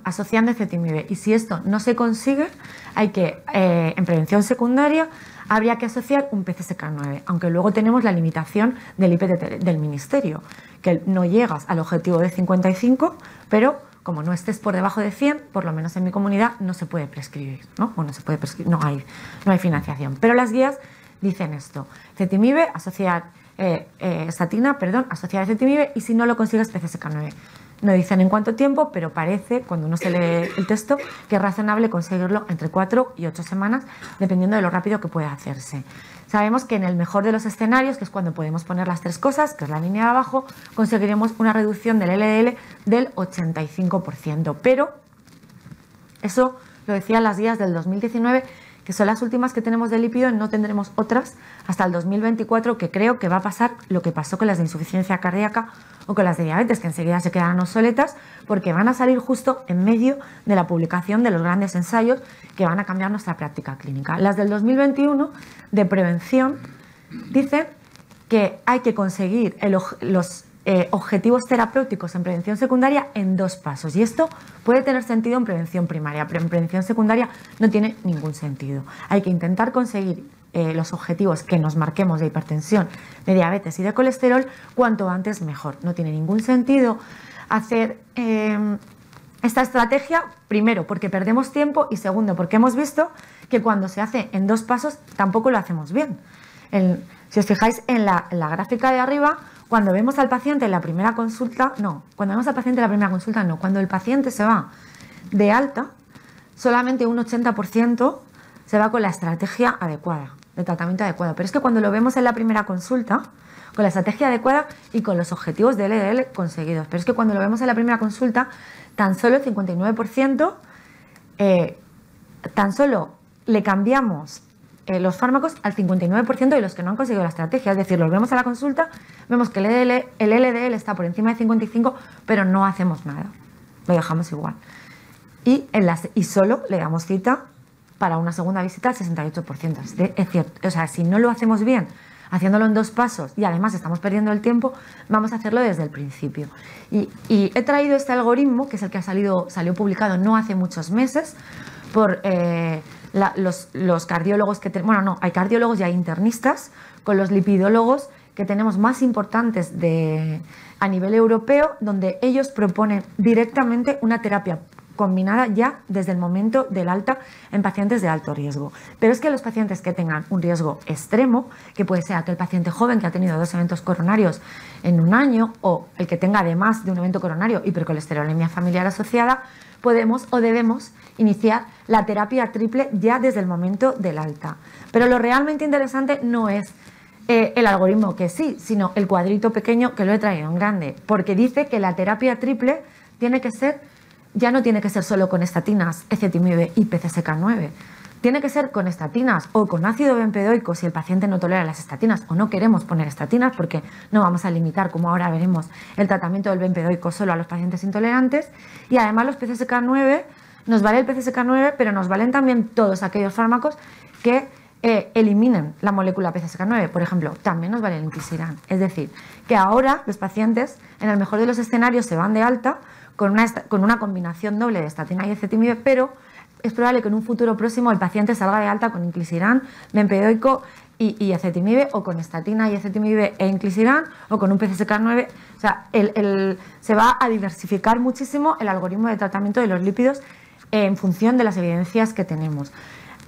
asociando ezetimibe. Y si esto no se consigue, hay que, en prevención secundaria, habría que asociar un PCSK9, aunque luego tenemos la limitación del IPT del Ministerio, que no llegas al objetivo de 55, pero como no estés por debajo de 100, por lo menos en mi comunidad, no se puede prescribir, ¿no? O no se puede prescribir, no hay financiación. Pero las guías dicen esto: ezetimibe, asociar asociar ezetimibe, y si no lo consigues, PCSK9. No dicen en cuánto tiempo, pero parece, cuando uno se lee el texto, que es razonable conseguirlo entre 4 y 8 semanas, dependiendo de lo rápido que pueda hacerse. Sabemos que en el mejor de los escenarios, que es cuando podemos poner las tres cosas, que es la línea de abajo, conseguiremos una reducción del LDL del 85%. Pero eso lo decían las guías del 2019, que son las últimas que tenemos de lípido, y no tendremos otras hasta el 2024, que creo que va a pasar lo que pasó con las de insuficiencia cardíaca o con las de diabetes, que enseguida se quedarán obsoletas, porque van a salir justo en medio de la publicación de los grandes ensayos que van a cambiar nuestra práctica clínica. Las del 2021 de prevención dicen que hay que conseguir los objetivos terapéuticos en prevención secundaria en 2 pasos, y esto puede tener sentido en prevención primaria, pero en prevención secundaria no tiene ningún sentido. Hay que intentar conseguir los objetivos que nos marquemos de hipertensión, de diabetes y de colesterol cuanto antes mejor. No tiene ningún sentido hacer esta estrategia, primero porque perdemos tiempo, y segundo porque hemos visto que cuando se hace en 2 pasos tampoco lo hacemos bien. Si os fijáis en la gráfica de arriba, cuando vemos al paciente en la primera consulta, cuando el paciente se va de alta, solamente un 80% se va con la estrategia adecuada, de tratamiento adecuado. Pero es que cuando lo vemos en la primera consulta, con la estrategia adecuada y con los objetivos de LDL conseguidos, pero es que cuando lo vemos en la primera consulta, tan solo el 59%, tan solo le cambiamos los fármacos al 59% de los que no han conseguido la estrategia. Es decir, los vemos a la consulta, vemos que el LDL está por encima de 55, pero no hacemos nada, lo dejamos igual. Y solo le damos cita para una segunda visita al 68%. Es cierto, o sea, si no lo hacemos bien, haciéndolo en 2 pasos, y además estamos perdiendo el tiempo, vamos a hacerlo desde el principio. Y he traído este algoritmo, que es el que salió publicado no hace muchos meses, por los cardiólogos que tenemos. Bueno, no, hay cardiólogos y hay internistas, con los lipidólogos que tenemos más importantes a nivel europeo, donde ellos proponen directamente una terapia combinada ya desde el momento del alta en pacientes de alto riesgo. Pero es que los pacientes que tengan un riesgo extremo, que puede ser aquel paciente joven que ha tenido 2 eventos coronarios en un año, o el que tenga además de un evento coronario hipercolesterolemia familiar asociada, podemos o debemos iniciar la terapia triple ya desde el momento del alta. Pero lo realmente interesante no es el algoritmo que sí, sino el cuadrito pequeño que lo he traído en grande, porque dice que la terapia triple tiene que ser, ya no tiene que ser solo con estatinas, ezetimibe y PCSK9. Tiene que ser con estatinas o con ácido bempedoico si el paciente no tolera las estatinas o no queremos poner estatinas, porque no vamos a limitar, como ahora veremos, el tratamiento del bempedoico solo a los pacientes intolerantes. Y además los PCSK9, nos vale el PCSK9, pero nos valen también todos aquellos fármacos que eliminen la molécula PCSK9. Por ejemplo, también nos vale el inclisiran. Es decir, que ahora los pacientes, en el mejor de los escenarios, se van de alta con una combinación doble de estatina y ezetimibe, pero es probable que en un futuro próximo el paciente salga de alta con inclisiran, bempedoico y ezetimibe, o con estatina y ezetimibe e inclisiran, o con un PCSK9. O sea, se va a diversificar muchísimo el algoritmo de tratamiento de los lípidos en función de las evidencias que tenemos.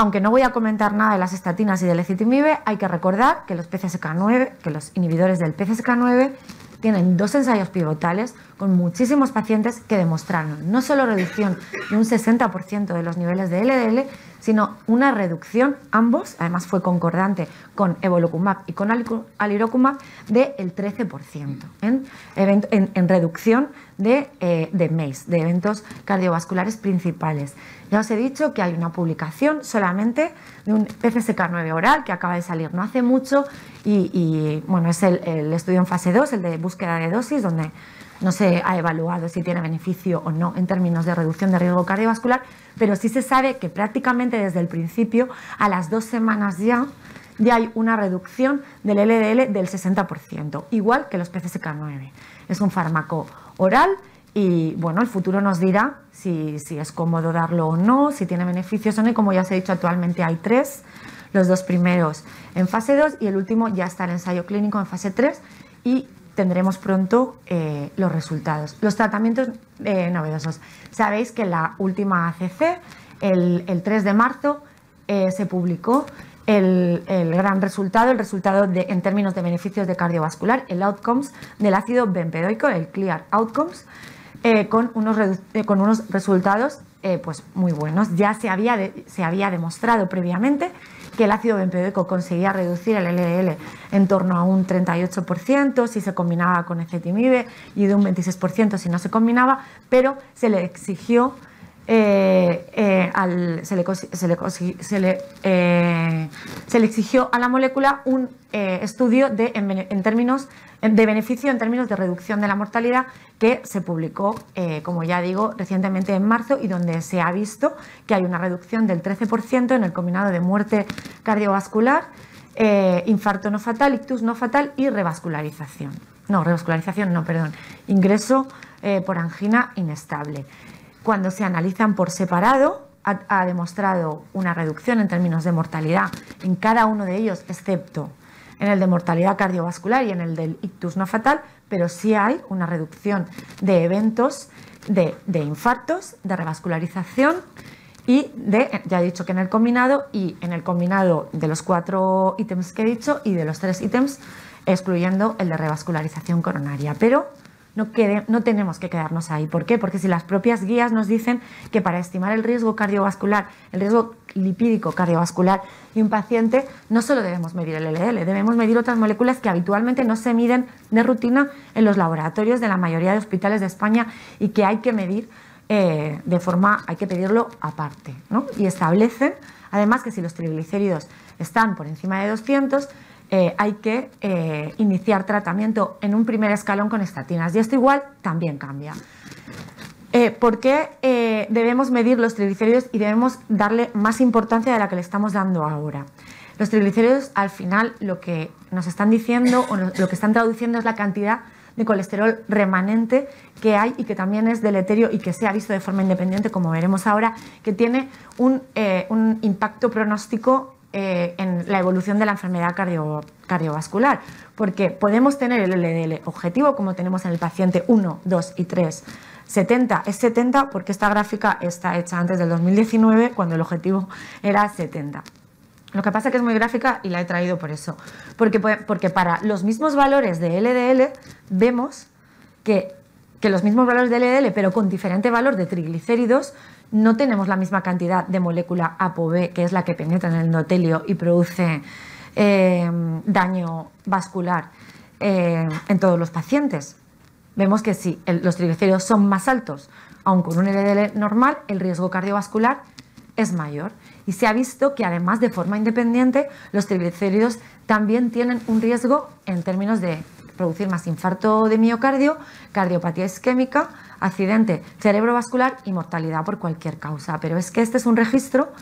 Aunque no voy a comentar nada de las estatinas y del ezetimibe, hay que recordar que los PCSK9, que los inhibidores del PCSK9 tienen 2 ensayos pivotales con muchísimos pacientes que demostraron no solo reducción de un 60% de los niveles de LDL, sino una reducción, ambos, además fue concordante con evolocumab y con alirocumab, del 13% en reducción de MACE, de eventos cardiovasculares principales. Ya os he dicho que hay una publicación solamente de un PCSK9 oral que acaba de salir no hace mucho y bueno, es el estudio en fase 2, el de búsqueda de dosis, donde no se ha evaluado si tiene beneficio o no en términos de reducción de riesgo cardiovascular, pero sí se sabe que prácticamente desde el principio, a las 2 semanas ya hay una reducción del LDL del 60%, igual que los PCSK9. Es un fármaco oral y bueno, el futuro nos dirá si es cómodo darlo o no, si tiene beneficios o no, y como ya os he dicho, actualmente hay 3, los 2 primeros en fase 2 y el último ya está en ensayo clínico en fase 3 y tendremos pronto los resultados. Los tratamientos novedosos. Sabéis que la última ACC, el 3 de marzo, se publicó el gran resultado, en términos de beneficios de cardiovascular, el outcomes del ácido bempedoico, el CLEAR Outcomes, con unos resultados pues muy buenos. Ya se había demostrado previamente que el ácido bempedoico conseguía reducir el LDL en torno a un 38% si se combinaba con ezetimibe y de un 26% si no se combinaba, pero se le exigió se le exigió a la molécula un estudio en términos de beneficio en términos de reducción de la mortalidad que se publicó, como ya digo, recientemente en marzo, y donde se ha visto que hay una reducción del 13% en el combinado de muerte cardiovascular, infarto no fatal, ictus no fatal y ingreso por angina inestable. Cuando se analizan por separado, ha demostrado una reducción en términos de mortalidad en cada uno de ellos, excepto en el de mortalidad cardiovascular y en el del ictus no fatal, pero sí hay una reducción de eventos de infartos, de revascularización y ya he dicho que en el combinado de los 4 ítems que he dicho y de los 3 ítems, excluyendo el de revascularización coronaria. Pero no tenemos que quedarnos ahí. ¿Por qué? Porque si las propias guías nos dicen que para estimar el riesgo cardiovascular, el riesgo lipídico cardiovascular de un paciente, no solo debemos medir el LDL, debemos medir otras moléculas que habitualmente no se miden de rutina en los laboratorios de la mayoría de hospitales de España y que hay que medir hay que pedirlo aparte, ¿no? Y establecen, además, que si los triglicéridos están por encima de 200, hay que iniciar tratamiento en un primer escalón con estatinas. Y esto igual también cambia. ¿Por qué debemos medir los triglicéridos y debemos darle más importancia de la que le estamos dando ahora? Los triglicéridos, al final, lo que nos están diciendo o lo que están traduciendo es la cantidad de colesterol remanente que hay y que también es deleterio y que se ha visto de forma independiente, como veremos ahora, que tiene un impacto pronóstico en la evolución de la enfermedad cardiovascular, porque podemos tener el LDL objetivo, como tenemos en el paciente 1, 2 y 3. 70 es 70 porque esta gráfica está hecha antes del 2019, cuando el objetivo era 70. Lo que pasa es que es muy gráfica y la he traído por eso, porque para los mismos valores de LDL vemos que los mismos valores de LDL, pero con diferente valor de triglicéridos, no tenemos la misma cantidad de molécula ApoB, que es la que penetra en el endotelio y produce daño vascular en todos los pacientes. Vemos que si los triglicéridos son más altos, aun con un LDL normal, el riesgo cardiovascular es mayor. Y se ha visto que además, de forma independiente, los triglicéridos también tienen un riesgo en términos de producir más infarto de miocardio, cardiopatía isquémica, accidente cerebrovascular y mortalidad por cualquier causa. Pero es que este es un registro,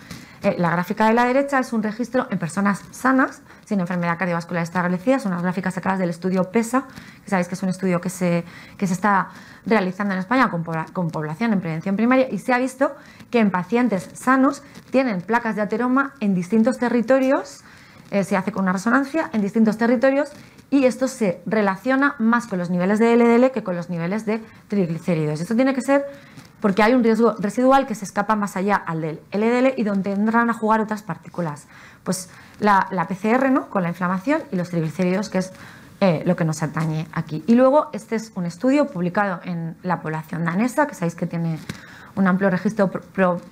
la gráfica de la derecha es un registro en personas sanas, sin enfermedad cardiovascular establecida. Son unas gráficas sacadas del estudio PESA, que sabéis que es un estudio que se está realizando en España con población en prevención primaria, y se ha visto que en pacientes sanos tienen placas de ateroma en distintos territorios, se hace con una resonancia en distintos territorios, y esto se relaciona más con los niveles de LDL que con los niveles de triglicéridos. Esto tiene que ser porque hay un riesgo residual que se escapa más allá al del LDL y donde entran a jugar otras partículas. Pues la PCR, ¿no?, con la inflamación, y los triglicéridos, que es lo que nos atañe aquí. Y luego este es un estudio publicado en la población danesa, que sabéis que tiene un amplio registro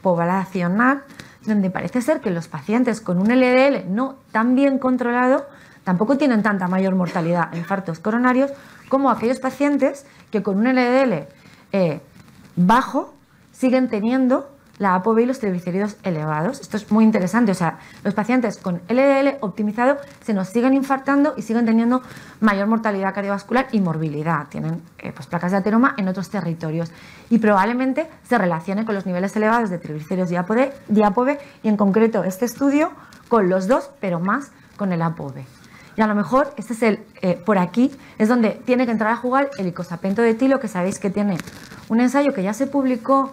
poblacional, donde parece ser que los pacientes con un LDL no tan bien controlado tampoco tienen tanta mayor mortalidad en infartos coronarios como aquellos pacientes que con un LDL bajo siguen teniendo la ApoB y los triglicéridos elevados. Esto es muy interesante. O sea, los pacientes con LDL optimizado se nos siguen infartando y siguen teniendo mayor mortalidad cardiovascular y morbilidad. Tienen pues placas de ateroma en otros territorios y probablemente se relacione con los niveles elevados de triglicéridos y ApoB, y en concreto este estudio con los dos, pero más con el ApoB. Y a lo mejor este es por aquí es donde tiene que entrar a jugar el icosapento de etilo, que sabéis que tiene un ensayo que ya se publicó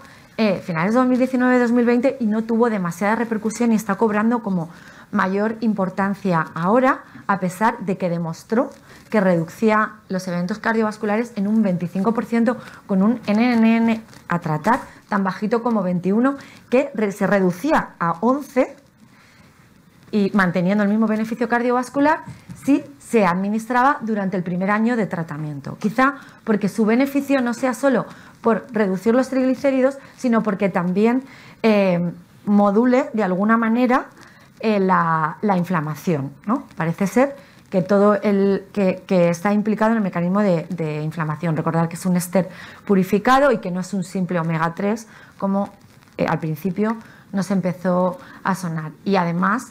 finales de 2019-2020 y no tuvo demasiada repercusión y está cobrando como mayor importancia ahora, a pesar de que demostró que reducía los eventos cardiovasculares en un 25% con un NNN a tratar tan bajito como 21, que se reducía a 11 y manteniendo el mismo beneficio cardiovascular si se administraba durante el primer año de tratamiento. Quizá porque su beneficio no sea solo por reducir los triglicéridos, sino porque también module de alguna manera la inflamación, ¿no? Parece ser que todo que está implicado en el mecanismo de inflamación. Recordad que es un éster purificado y que no es un simple omega 3 como al principio nos empezó a sonar. Y además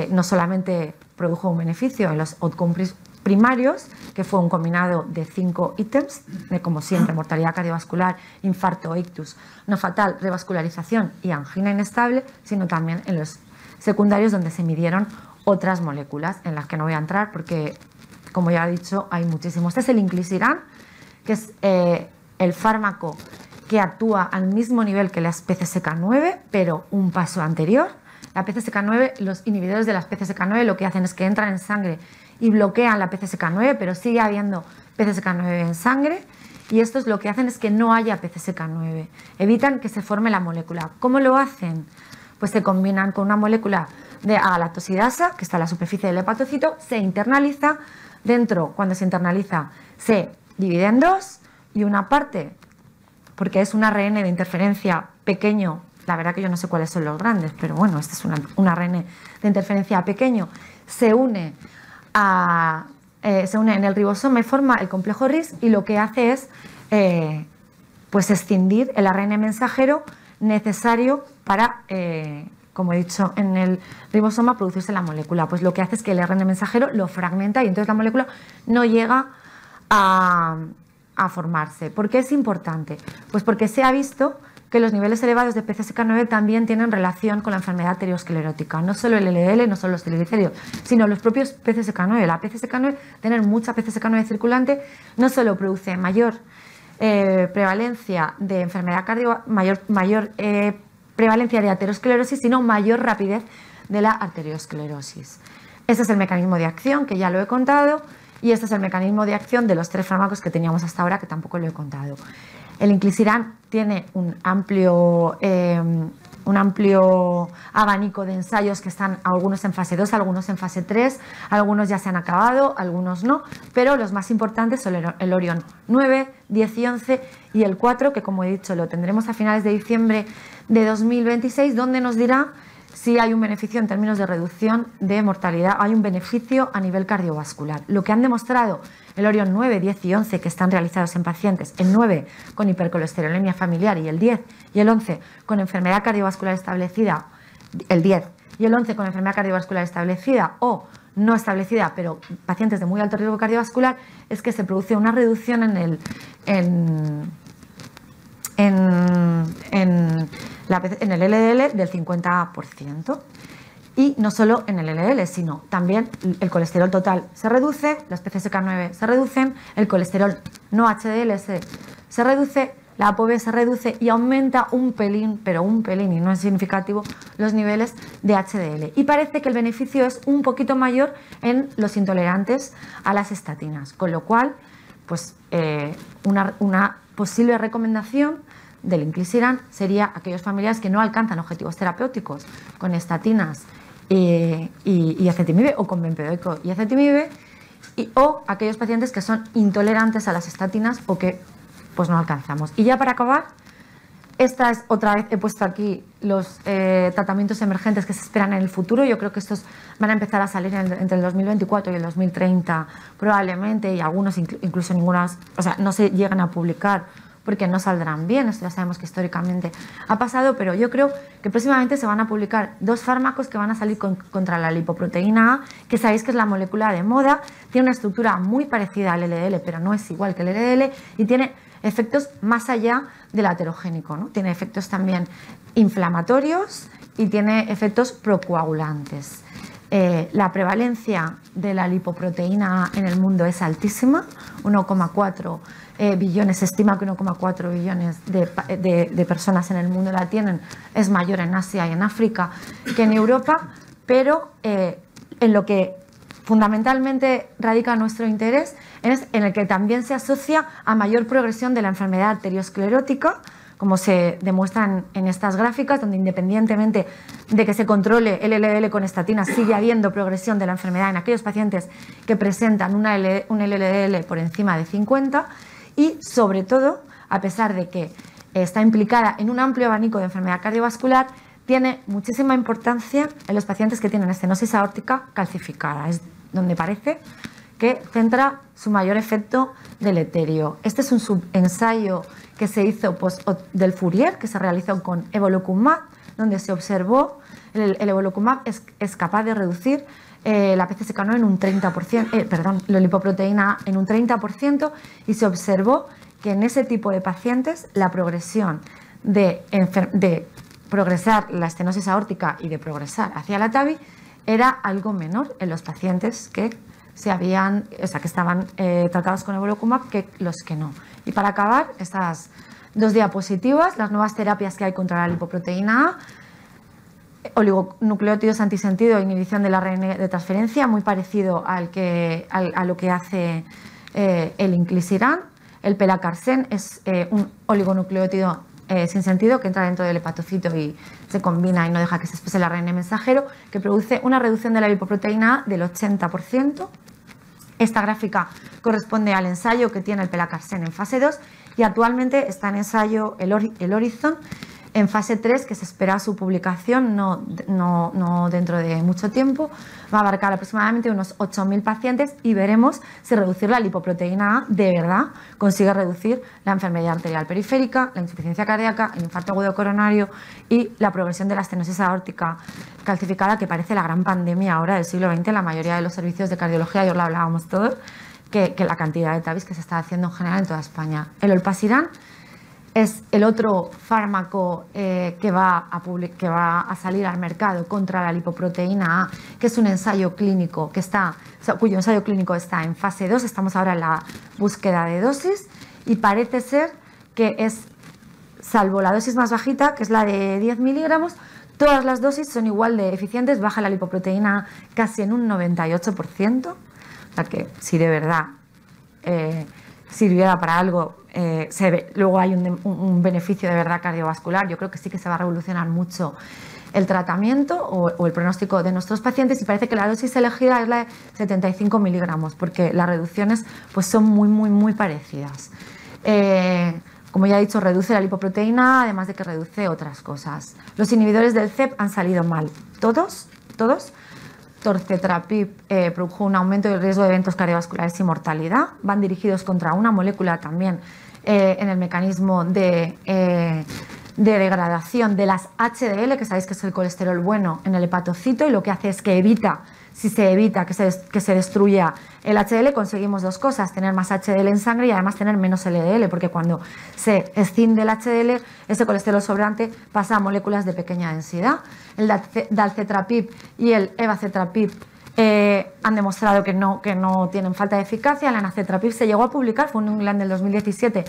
no solamente produjo un beneficio en los outcomes primarios, que fue un combinado de 5 ítems, de, como siempre, mortalidad cardiovascular, infarto, ictus, no fatal, revascularización y angina inestable, sino también en los secundarios, donde se midieron otras moléculas en las que no voy a entrar porque, como ya he dicho, hay muchísimos. Este es el inclisiran, que es el fármaco que actúa al mismo nivel que las PCSK9, pero un paso anterior. La PCSK9, los inhibidores de las PCSK9 lo que hacen es que entran en sangre y bloquean la PCSK9, pero sigue habiendo PCSK9 en sangre, y estos lo que hacen es que no haya PCSK9, evitan que se forme la molécula. ¿Cómo lo hacen? Pues se combinan con una molécula de agalactosidasa, que está en la superficie del hepatocito, se internaliza, dentro, cuando se internaliza, se divide en dos, y una parte, porque es un ARN de interferencia pequeño, la verdad que yo no sé cuáles son los grandes, pero bueno, este es un ARN de interferencia pequeño, se une en el ribosoma y forma el complejo RIS, y lo que hace es pues escindir el ARN mensajero necesario para, como he dicho, en el ribosoma producirse la molécula. Pues lo que hace es que el ARN mensajero lo fragmenta y entonces la molécula no llega a formarse. ¿Por qué es importante? Pues porque se ha visto que los niveles elevados de PCSK9 también tienen relación con la enfermedad arteriosclerótica. No solo el LDL, no solo los triglicéridos, sino los propios PCSK9. La PCSK9, tener mucha PCSK9 circulante, no solo produce mayor prevalencia de enfermedad mayor prevalencia de aterosclerosis, sino mayor rapidez de la arteriosclerosis. Este es el mecanismo de acción, que ya lo he contado, y este es el mecanismo de acción de los 3 fármacos que teníamos hasta ahora, que tampoco lo he contado. El inclisiran tiene un amplio abanico de ensayos que están algunos en fase 2, algunos en fase 3, algunos ya se han acabado, algunos no, pero los más importantes son el Orion 9, 10 y 11 y el 4, que como he dicho lo tendremos a finales de diciembre de 2026, donde nos dirá si hay un beneficio en términos de reducción de mortalidad, hay un beneficio a nivel cardiovascular. Lo que han demostrado el Orion 9, 10 y 11 que están realizados en pacientes, el 9 con hipercolesterolemia familiar y el 10 y el 11 con enfermedad cardiovascular establecida, el 10 y el 11 con enfermedad cardiovascular establecida o no establecida, pero pacientes de muy alto riesgo cardiovascular, es que se produce una reducción en el LDL del 50%. Y no solo en el LDL, sino también el colesterol total se reduce, los PCSK9 se reducen, el colesterol no HDL se reduce, la ApoB se reduce y aumenta un pelín, pero un pelín y no es significativo, los niveles de HDL. Y parece que el beneficio es un poquito mayor en los intolerantes a las estatinas, con lo cual, pues una posible recomendación del inclisiran sería aquellos familiares que no alcanzan objetivos terapéuticos con estatinas y ezetimibe o con bempedoico y ezetimibe o aquellos pacientes que son intolerantes a las estatinas o que pues no alcanzamos. Y ya para acabar, esta es otra vez, he puesto aquí los tratamientos emergentes que se esperan en el futuro. Yo creo que estos van a empezar a salir entre el 2024 y el 2030 probablemente, y algunos incluso no se llegan a publicar porque no saldrán bien, esto ya sabemos que históricamente ha pasado, pero yo creo que próximamente se van a publicar 2 fármacos que van a salir contra la lipoproteína A, que sabéis que es la molécula de moda, tiene una estructura muy parecida al LDL, pero no es igual que el LDL, y tiene efectos más allá del aterogénico, ¿no? Tiene efectos también inflamatorios y tiene efectos procoagulantes. La prevalencia de la lipoproteína A en el mundo es altísima, 1,4 billones, se estima que 1,4 billones de personas en el mundo la tienen, es mayor en Asia y en África que en Europa, pero en lo que fundamentalmente radica nuestro interés es en el que también se asocia a mayor progresión de la enfermedad arteriosclerótica, como se demuestran en estas gráficas, donde independientemente de que se controle el LDL con estatinas, sigue habiendo progresión de la enfermedad en aquellos pacientes que presentan un LDL por encima de 50 y, sobre todo, a pesar de que está implicada en un amplio abanico de enfermedad cardiovascular, tiene muchísima importancia en los pacientes que tienen estenosis aórtica calcificada, es donde parece que centra su mayor efecto deleterio. Este es un subensayo que se hizo del Fourier, que se realizó con evolocumab, donde se observó el evolocumab es capaz de reducir la PCSK9 en un 30%, la lipoproteína en un 30%, y se observó que en ese tipo de pacientes la progresión de progresar la estenosis aórtica y de progresar hacia la TAVI era algo menor en los pacientes que estaban tratados con evolocumab que los que no. Y para acabar, estas 2 diapositivas, las nuevas terapias que hay contra la lipoproteína A, oligonucleótidos antisentido, inhibición del ARN de transferencia, muy parecido a lo que hace el inclisiran. El pelacarsen es un oligonucleótido sin sentido que entra dentro del hepatocito y se combina y no deja que se exprese el ARN mensajero, que produce una reducción de la lipoproteína A del 80%. Esta gráfica corresponde al ensayo que tiene el pelacarsen en fase 2 y actualmente está en ensayo el Horizon en fase 3, que se espera su publicación no dentro de mucho tiempo. Va a abarcar aproximadamente unos 8.000 pacientes y veremos si reducir la lipoproteína A de verdad consigue reducir la enfermedad arterial periférica, la insuficiencia cardíaca, el infarto agudo coronario y la progresión de la estenosis aórtica calcificada, que parece la gran pandemia ahora del siglo XX en la mayoría de los servicios de cardiología. Ayer lo hablábamos todos, que la cantidad de TAVIs que se está haciendo en general en toda España. El olpasiran es el otro fármaco que va a salir al mercado contra la lipoproteína A, que es un ensayo clínico cuyo ensayo clínico está en fase 2. Estamos ahora en la búsqueda de dosis y parece ser que es, salvo la dosis más bajita, que es la de 10 miligramos, todas las dosis son igual de eficientes, baja la lipoproteína casi en un 98%. O sea que si de verdad sirviera para algo, luego hay un beneficio de verdad cardiovascular, yo creo que sí que se va a revolucionar mucho el tratamiento o el pronóstico de nuestros pacientes, y parece que la dosis elegida es la de 75 miligramos, porque las reducciones pues son muy parecidas. Como ya he dicho, reduce la lipoproteína, además de que reduce otras cosas. Los inhibidores del CEP han salido mal, todos. Torcetrapib produjo un aumento del riesgo de eventos cardiovasculares y mortalidad. Van dirigidos contra una molécula también en el mecanismo de degradación de las HDL, que sabéis que es el colesterol bueno en el hepatocito, y lo que hace es que si se evita que se destruya el HDL, conseguimos dos cosas: tener más HDL en sangre y además tener menos LDL, porque cuando se escinde el HDL, ese colesterol sobrante pasa a moléculas de pequeña densidad. El dalcetrapib y el evacetrapib han demostrado que no tienen falta de eficacia. El anacetrapib se llegó a publicar, fue un England del 2017,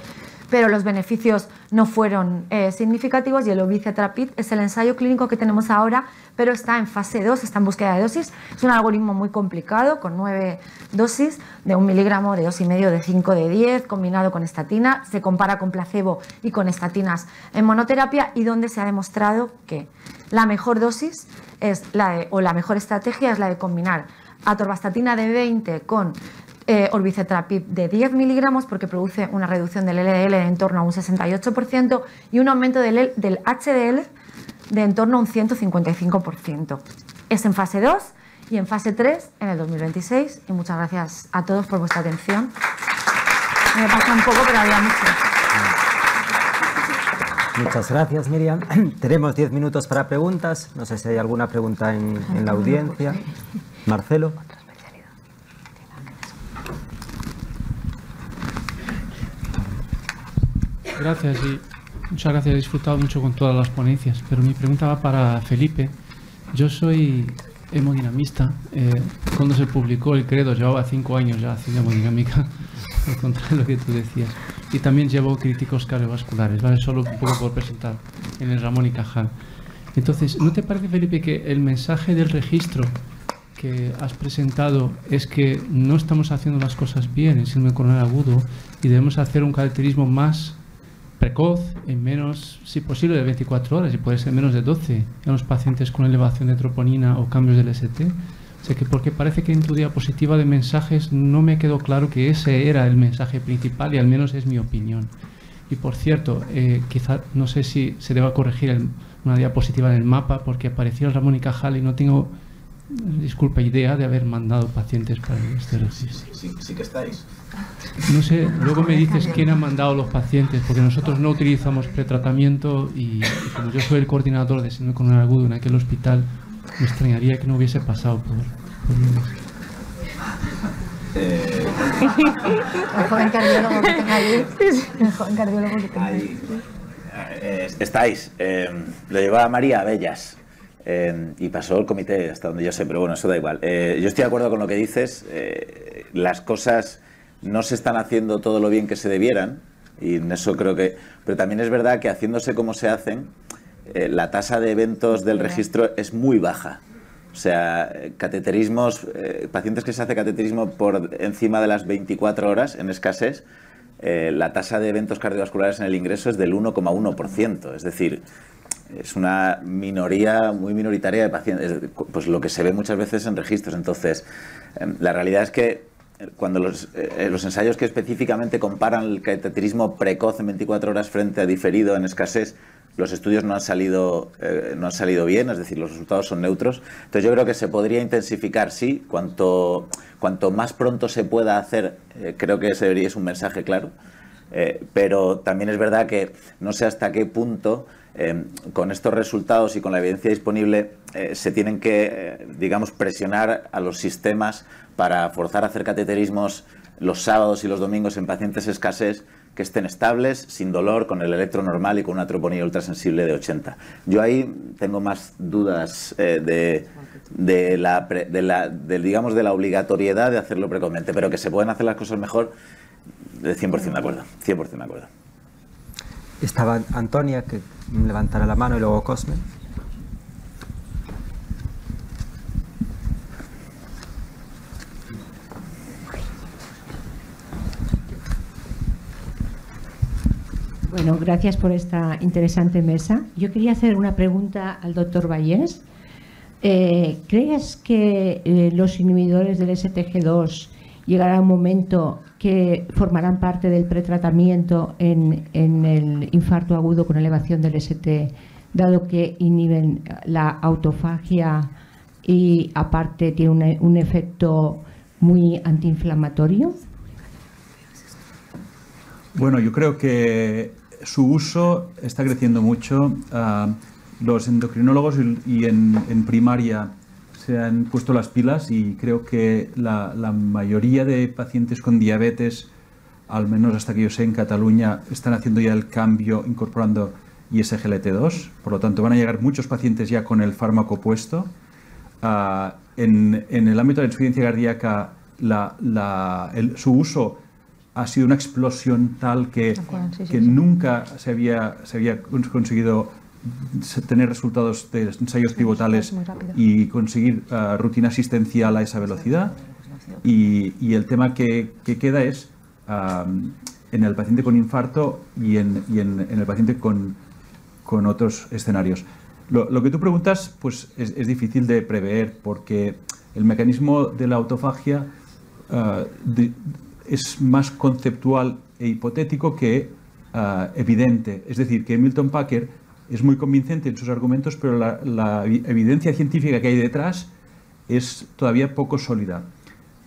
pero los beneficios no fueron significativos, y el obicetrapib es el ensayo clínico que tenemos ahora, pero está en fase 2, está en búsqueda de dosis. Es un algoritmo muy complicado, con 9 dosis, de 1 miligramo, de 2,5, de 5, de 10, combinado con estatina. Se compara con placebo y con estatinas en monoterapia, y donde se ha demostrado que la mejor dosis o la mejor estrategia es la de combinar atorvastatina de 20 con orbicetrapib de 10 miligramos, porque produce una reducción del LDL de en torno a un 68% y un aumento del HDL de en torno a un 155%. Es en fase 2 y en fase 3 en el 2026. Y muchas gracias a todos por vuestra atención. Me pasa un poco, pero había mucho. Muchas gracias, Miriam. Tenemos 10 minutos para preguntas. No sé si hay alguna pregunta en la audiencia. Marcelo. Gracias y muchas gracias. He disfrutado mucho con todas las ponencias, pero mi pregunta va para Felipe. Yo soy hemodinamista. Cuando se publicó el credo llevaba 5 años ya haciendo hemodinámica, al contrario de lo que tú decías. Y también llevo críticos cardiovasculares, ¿vale? Solo un poco por presentar en el Ramón y Cajal. Entonces, ¿no te parece, Felipe, que el mensaje del registro que has presentado es que no estamos haciendo las cosas bien en síndrome coronario agudo y debemos hacer un cateterismo más precoz, en menos, si posible, de 24 horas, y puede ser menos de 12, en los pacientes con elevación de troponina o cambios del ST? O sea, que porque parece que en tu diapositiva de mensajes no me quedó claro que ese era el mensaje principal, y al menos es mi opinión. Y por cierto, quizá no sé si se deba corregir una diapositiva en el mapa, porque apareció el Ramón y Cajal y no tengo, disculpa, idea de haber mandado pacientes para este registro. Sí que estáis. No sé, luego me dices quién ha mandado los pacientes, porque nosotros no utilizamos pretratamiento y como yo soy el coordinador de síndrome coronario agudo en aquel hospital, me extrañaría que no hubiese pasado por El joven cardiólogo que tenga ahí. El joven cardiólogo que tenga ahí. Estáis. Lo llevaba María Abellas. Y pasó el comité, hasta donde yo sé, pero bueno, eso da igual. Yo estoy de acuerdo con lo que dices. Las cosas no se están haciendo todo lo bien que se debieran, y en eso creo que... Pero también es verdad que haciéndose como se hacen, la tasa de eventos del registro es muy baja. O sea, cateterismos, pacientes que se hace cateterismo por encima de las 24 horas en escasez, la tasa de eventos cardiovasculares en el ingreso es del 1,1%. Es decir, es una minoría muy minoritaria de pacientes, pues lo que se ve muchas veces en registros. Entonces, la realidad es que cuando los ensayos que específicamente comparan el cateterismo precoz en 24 horas frente a diferido en escasez, los estudios no han salido bien, es decir, los resultados son neutros. Entonces yo creo que se podría intensificar, sí, cuanto más pronto se pueda hacer, creo que ese es un mensaje claro, pero también es verdad que no sé hasta qué punto con estos resultados y con la evidencia disponible se tienen que, digamos, presionar a los sistemas para forzar a hacer cateterismos los sábados y los domingos en pacientes escasez, que estén estables, sin dolor, con el electro normal y con una troponina ultrasensible de 80. Yo ahí tengo más dudas de la obligatoriedad de hacerlo precozmente, pero que se pueden hacer las cosas mejor, 100% de acuerdo, 100% de acuerdo. Estaba Antonia, que levantara la mano, y luego Cosme. Bueno, gracias por esta interesante mesa. Yo quería hacer una pregunta al doctor Vallés. ¿Crees que los inhibidores del STG2 llegará un momento que formarán parte del pretratamiento en el infarto agudo con elevación del ST, dado que inhiben la autofagia y aparte tiene un efecto muy antiinflamatorio? Bueno, yo creo que su uso está creciendo mucho. Los endocrinólogos y en primaria se han puesto las pilas y creo que la mayoría de pacientes con diabetes, al menos hasta que yo sé en Cataluña, están haciendo ya el cambio incorporando ISGLT2. Por lo tanto, van a llegar muchos pacientes ya con el fármaco puesto. En el ámbito de la insuficiencia cardíaca, su uso ha sido una explosión tal que nunca se había conseguido tener resultados de ensayos pivotales y conseguir rutina asistencial a esa velocidad. Y el tema que queda es en el paciente con infarto y en el paciente con otros escenarios. Lo que tú preguntas pues es difícil de prever, porque el mecanismo de la autofagia es más conceptual e hipotético que evidente. Es decir, que Milton Packer es muy convincente en sus argumentos, pero la evidencia científica que hay detrás es todavía poco sólida.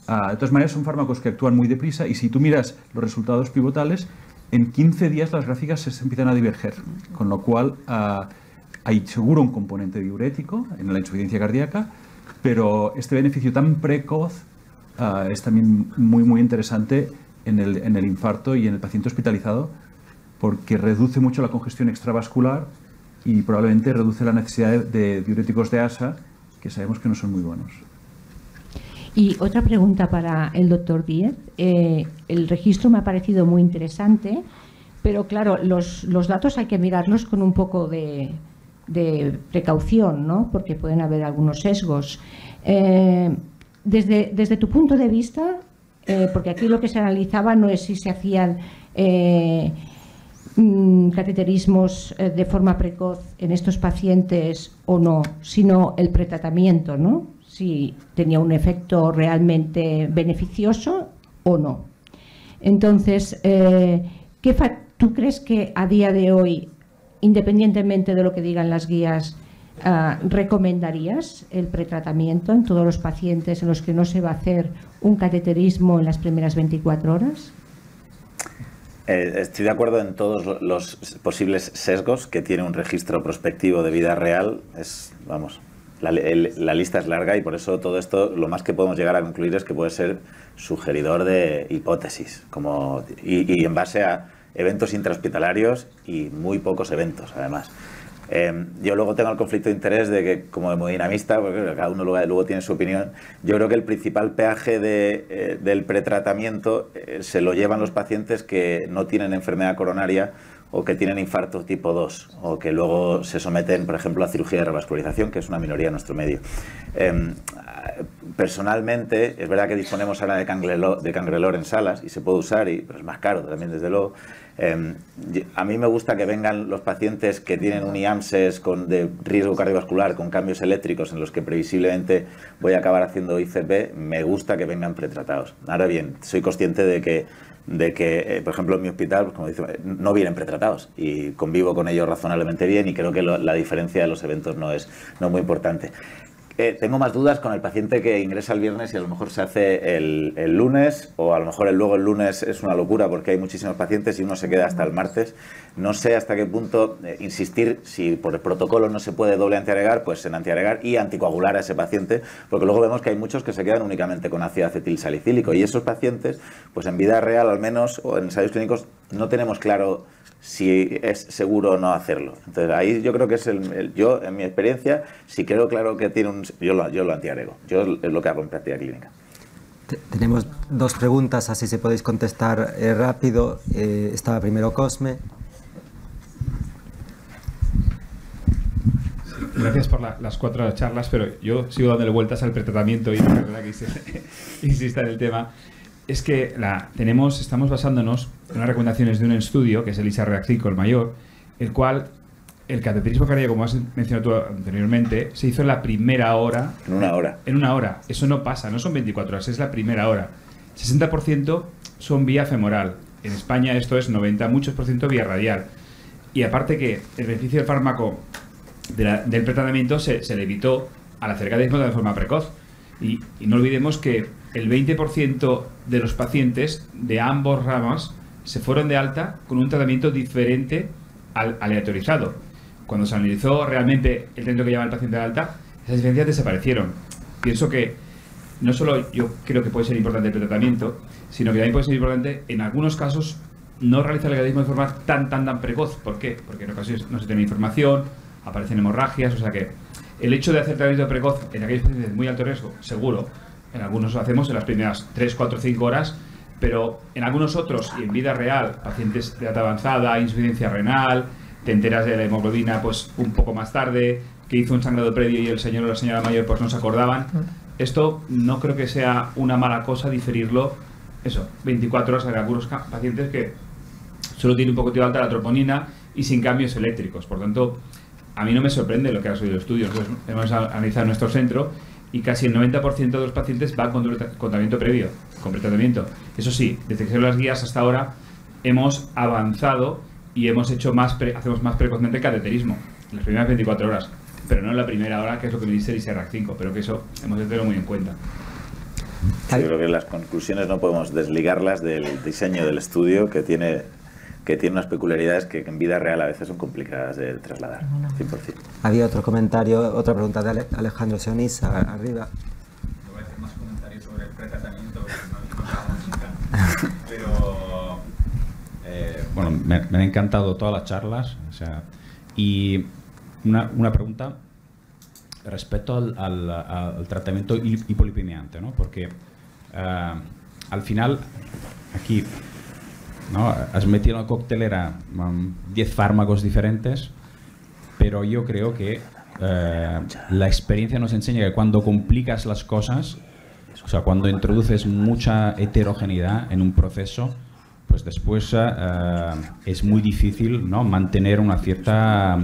De todas maneras, son fármacos que actúan muy deprisa y si tú miras los resultados pivotales, en 15 días las gráficas se empiezan a diverger, con lo cual hay seguro un componente diurético en la insuficiencia cardíaca, pero este beneficio tan precoz es también muy interesante en el infarto y en el paciente hospitalizado, porque reduce mucho la congestión extravascular y probablemente reduce la necesidad de diuréticos de ASA, que sabemos que no son muy buenos. Y otra pregunta para el doctor Díez. El registro me ha parecido muy interesante, pero claro, los datos hay que mirarlos con un poco de precaución, ¿no? Porque pueden haber algunos sesgos. Desde tu punto de vista, porque aquí lo que se analizaba no es si se hacían cateterismos de forma precoz en estos pacientes o no, sino el pretratamiento, ¿no? Si tenía un efecto realmente beneficioso o no. Entonces, ¿tú crees que a día de hoy, independientemente de lo que digan las guías, recomendarías el pretratamiento en todos los pacientes en los que no se va a hacer un cateterismo en las primeras 24 horas? Estoy de acuerdo en todos los posibles sesgos que tiene un registro prospectivo de vida real. La lista es larga y por eso todo esto, lo más que podemos llegar a concluir es que puede ser sugeridor de hipótesis y en base a eventos intrahospitalarios y muy pocos eventos, además. Yo luego tengo el conflicto de interés de que, como hemodinamista, porque cada uno luego tiene su opinión, yo creo que el principal peaje del pretratamiento se lo llevan los pacientes que no tienen enfermedad coronaria o que tienen infarto tipo 2 o que luego se someten, por ejemplo, a cirugía de revascularización, que es una minoría en nuestro medio. Personalmente, es verdad que disponemos ahora de Cangrelor en salas y se puede usar, pero es más caro también, desde luego. A mí me gusta que vengan los pacientes que tienen un IAMSES de riesgo cardiovascular con cambios eléctricos en los que previsiblemente voy a acabar haciendo ICP. Me gusta que vengan pretratados. Ahora bien, soy consciente de que por ejemplo, en mi hospital, pues, como dice, no vienen pretratados y convivo con ellos razonablemente bien y creo que la diferencia de los eventos no es muy importante. Tengo más dudas con el paciente que ingresa el viernes y a lo mejor se hace el lunes, o a lo mejor luego el lunes es una locura porque hay muchísimos pacientes y uno se queda hasta el martes. No sé hasta qué punto insistir, si por el protocolo no se puede doble antiagregar, pues en antiagregar y anticoagular a ese paciente, porque luego vemos que hay muchos que se quedan únicamente con ácido acetilsalicílico y esos pacientes, pues en vida real al menos, o en ensayos clínicos, no tenemos claro si es seguro o no hacerlo. Entonces ahí yo creo que es yo, en mi experiencia, si creo claro que tiene yo lo antiagrego. Es lo que hago en práctica clínica. Tenemos dos preguntas, así se podéis contestar rápido. Estaba primero Cosme. Gracias por las 4 charlas, pero yo sigo dándole vueltas al pretratamiento y la verdad que insista en el tema. Es que estamos basándonos en unas recomendaciones de un estudio, que es el ISA-REACT 5, el mayor, el cual el cateterismo cardíaco, como has mencionado tú anteriormente, se hizo en la primera hora. En una hora. En una hora. Eso no pasa, no son 24 horas, es la primera hora. 60% son vía femoral. En España esto es 90, muchos por ciento vía radial. Y aparte que el beneficio del fármaco del pretratamiento se le evitó al hacer cateterismo de forma precoz. Y no olvidemos que el 20% de los pacientes de ambos ramas se fueron de alta con un tratamiento diferente al aleatorizado. Cuando se analizó realmente el tratamiento que llevaba el paciente de alta, esas diferencias desaparecieron. Pienso que no solo yo creo que puede ser importante el pretratamiento, sino que también puede ser importante en algunos casos no realizar el cateterismo de forma tan precoz. ¿Por qué? Porque en ocasiones no se tiene información, aparecen hemorragias, o sea que el hecho de hacer tratamiento precoz en aquellos pacientes de muy alto riesgo, seguro, en algunos lo hacemos en las primeras 3, 4, 5 horas, pero en algunos otros, y en vida real, pacientes de edad avanzada, insuficiencia renal, te enteras de la hemoglobina pues un poco más tarde, que hizo un sangrado previo y el señor o la señora mayor pues no se acordaban. Esto no creo que sea una mala cosa diferirlo, 24 horas. Hay algunos pacientes que solo tienen un poco de alta la troponina y sin cambios eléctricos. Por tanto, a mí no me sorprende lo que ha subido el estudio. Nosotros hemos analizado nuestro centro y casi el 90% de los pacientes van con tratamiento previo, con pretratamiento. Eso sí, desde que se las guías hasta ahora hemos avanzado y hemos hecho hacemos más precozmente el cateterismo en las primeras 24 horas, pero no en la primera hora, que es lo que me dice el ISA-REACT 5, pero que eso hemos de tenerlo muy en cuenta. Yo creo que las conclusiones no podemos desligarlas del diseño del estudio, que tiene unas peculiaridades que en vida real a veces son complicadas de trasladar, 100%. Había otro comentario, otra pregunta de Alejandro Sionís, arriba. No voy a hacer más comentarios sobre el pretratamiento, pero bueno, me han encantado todas las charlas, y una pregunta respecto al tratamiento hipolipemiante, ¿no? Porque al final aquí, ¿no?, has metido en la coctelera 10 fármacos diferentes, pero yo creo que la experiencia nos enseña que cuando complicas las cosas, o sea, cuando introduces mucha heterogeneidad en un proceso, pues después es muy difícil, ¿no?, mantener una cierta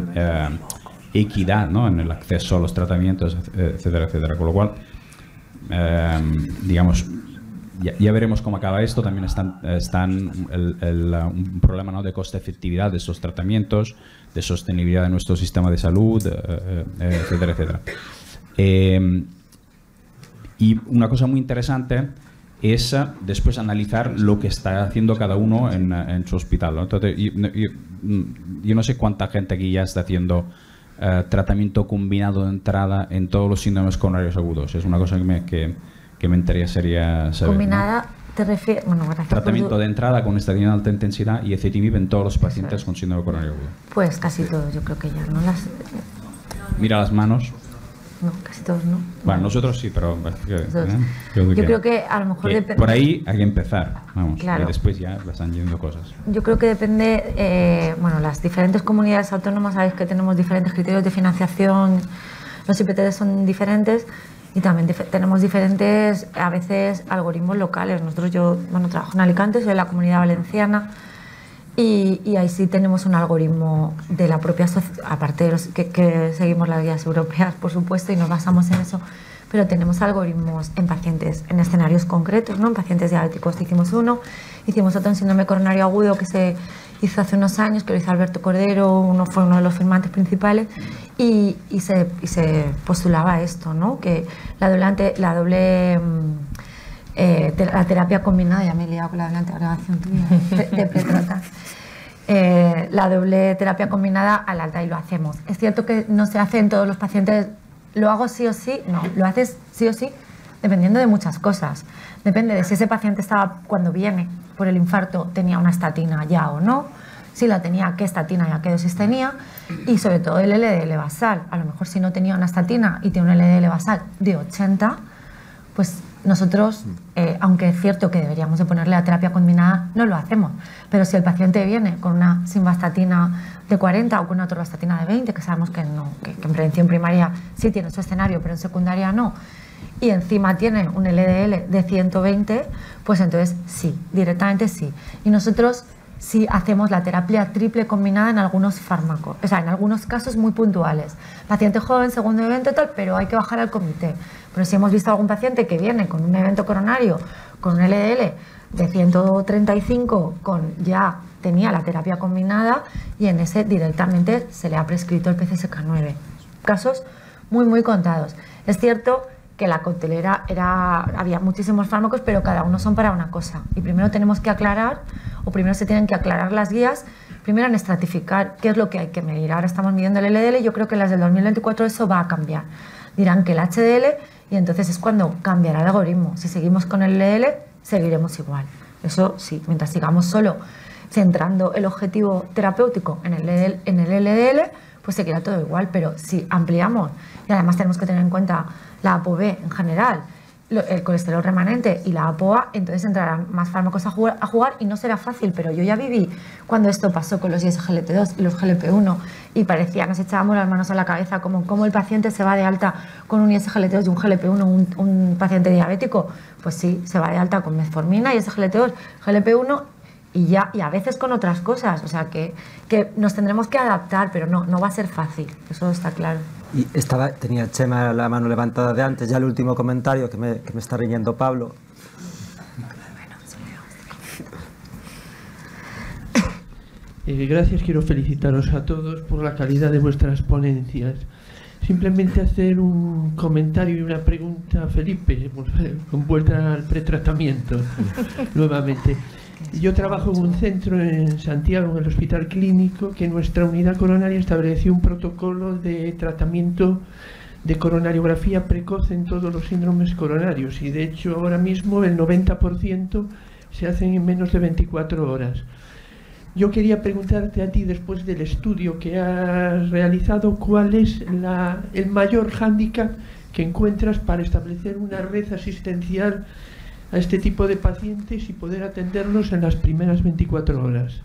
equidad, ¿no?, en el acceso a los tratamientos, etcétera, etcétera. Con lo cual, digamos, ya veremos cómo acaba esto. También están un problema, ¿no?, de coste-efectividad de estos tratamientos, de sostenibilidad de nuestro sistema de salud, etcétera, etcétera. Y una cosa muy interesante es después analizar lo que está haciendo cada uno en su hospital, ¿no? Entonces, yo no sé cuánta gente aquí ya está haciendo tratamiento combinado de entrada en todos los síndromes coronarios agudos. Es una cosa que me interesaría saber, combinada, ¿no? te refieres, bueno, gracias. Tratamiento de entrada con estatina de alta intensidad y ezetimibe en todos los pacientes con síndrome coronario agudo. Pues casi todos, yo creo que ya, ¿no? Mira las manos. No, casi todos no. Bueno, nosotros sí, pero yo creo que a lo mejor depende. Por ahí hay que empezar, vamos, claro. Y después ya las están yendo cosas. Yo creo que depende, bueno, las diferentes comunidades autónomas, sabéis que tenemos diferentes criterios de financiación, los IPTD son diferentes y también tenemos diferentes, a veces, algoritmos locales. Yo trabajo en Alicante, soy de la Comunidad Valenciana, y ahí sí tenemos un algoritmo de la propia sociedad, aparte de los que seguimos las guías europeas, por supuesto, y nos basamos en eso, pero tenemos algoritmos en pacientes, en escenarios concretos, ¿no? En pacientes diabéticos hicimos uno, hicimos otro en síndrome coronario agudo que se hizo hace unos años, que lo hizo Alberto Cordero, fue uno de los firmantes principales, y se postulaba esto, ¿no? Que la terapia combinada, ya me he liado con la doble agregación tuya, de pretrata. La doble terapia combinada al alta, y lo hacemos. Es cierto que no se hace en todos los pacientes. ¿Lo hago sí o sí? No. ¿Lo haces sí o sí? dependiendo de muchas cosas. Depende de si ese paciente estaba, cuando viene por el infarto, tenía una estatina ya o no, si la tenía, qué estatina y a qué dosis tenía, y sobre todo el LDL basal. A lo mejor si no tenía una estatina y tiene un LDL basal de 80, pues nosotros, aunque es cierto que deberíamos de ponerle la terapia combinada, no lo hacemos. Pero si el paciente viene con una simvastatina de 40 o con una atorvastatina de 20, que sabemos que, no, que en prevención primaria sí tiene su escenario, pero en secundaria no, y encima tiene un LDL de 120, pues entonces sí, directamente sí. Y nosotros sí hacemos la terapia triple combinada en algunos fármacos, o sea, en algunos casos muy puntuales. Paciente joven, segundo evento y tal, pero hay que bajar al comité. Pero si hemos visto algún paciente que viene con un evento coronario, con un LDL de 135, ya tenía la terapia combinada y en ese directamente se le ha prescrito el PCSK9. Casos muy contados. Es cierto que la coctelera había muchísimos fármacos, pero cada uno son para una cosa. Y primero tenemos que aclarar, o primero se tienen que aclarar las guías, primero en estratificar qué es lo que hay que medir. Ahora estamos midiendo el LDL y yo creo que en las del 2024 eso va a cambiar. Dirán que el HDL y entonces es cuando cambiará el algoritmo. Si seguimos con el LDL, seguiremos igual. Eso sí, mientras sigamos solo centrando el objetivo terapéutico en el LDL, pues seguirá todo igual. Pero si ampliamos, y además tenemos que tener en cuenta la ApoB en general, el colesterol remanente y la ApoA, entonces entrarán más fármacos a jugar y no será fácil, pero yo ya viví cuando esto pasó con los ISGLT2 y los GLP-1 y parecía, nos echábamos las manos a la cabeza como el paciente se va de alta con un ISGLT2 y un GLP-1, un paciente diabético, pues sí, se va de alta con metformina, ISGLT2, GLP-1 y a veces con otras cosas, o sea que nos tendremos que adaptar, pero no va a ser fácil, eso está claro. Y tenía Chema la mano levantada de antes, ya el último comentario que me está riñendo Pablo. Gracias, quiero felicitaros a todos por la calidad de vuestras ponencias. Simplemente hacer un comentario y una pregunta a Felipe, con vuelta al pretratamiento, nuevamente. Yo trabajo en un centro en Santiago, en el Hospital Clínico, que nuestra unidad coronaria estableció un protocolo de tratamiento de coronariografía precoz en todos los síndromes coronarios y de hecho ahora mismo el 90% se hacen en menos de 24 horas. Yo quería preguntarte a ti, después del estudio que has realizado, ¿cuál es el mayor hándicap que encuentras para establecer una red asistencial a este tipo de pacientes y poder atenderlos en las primeras 24 horas?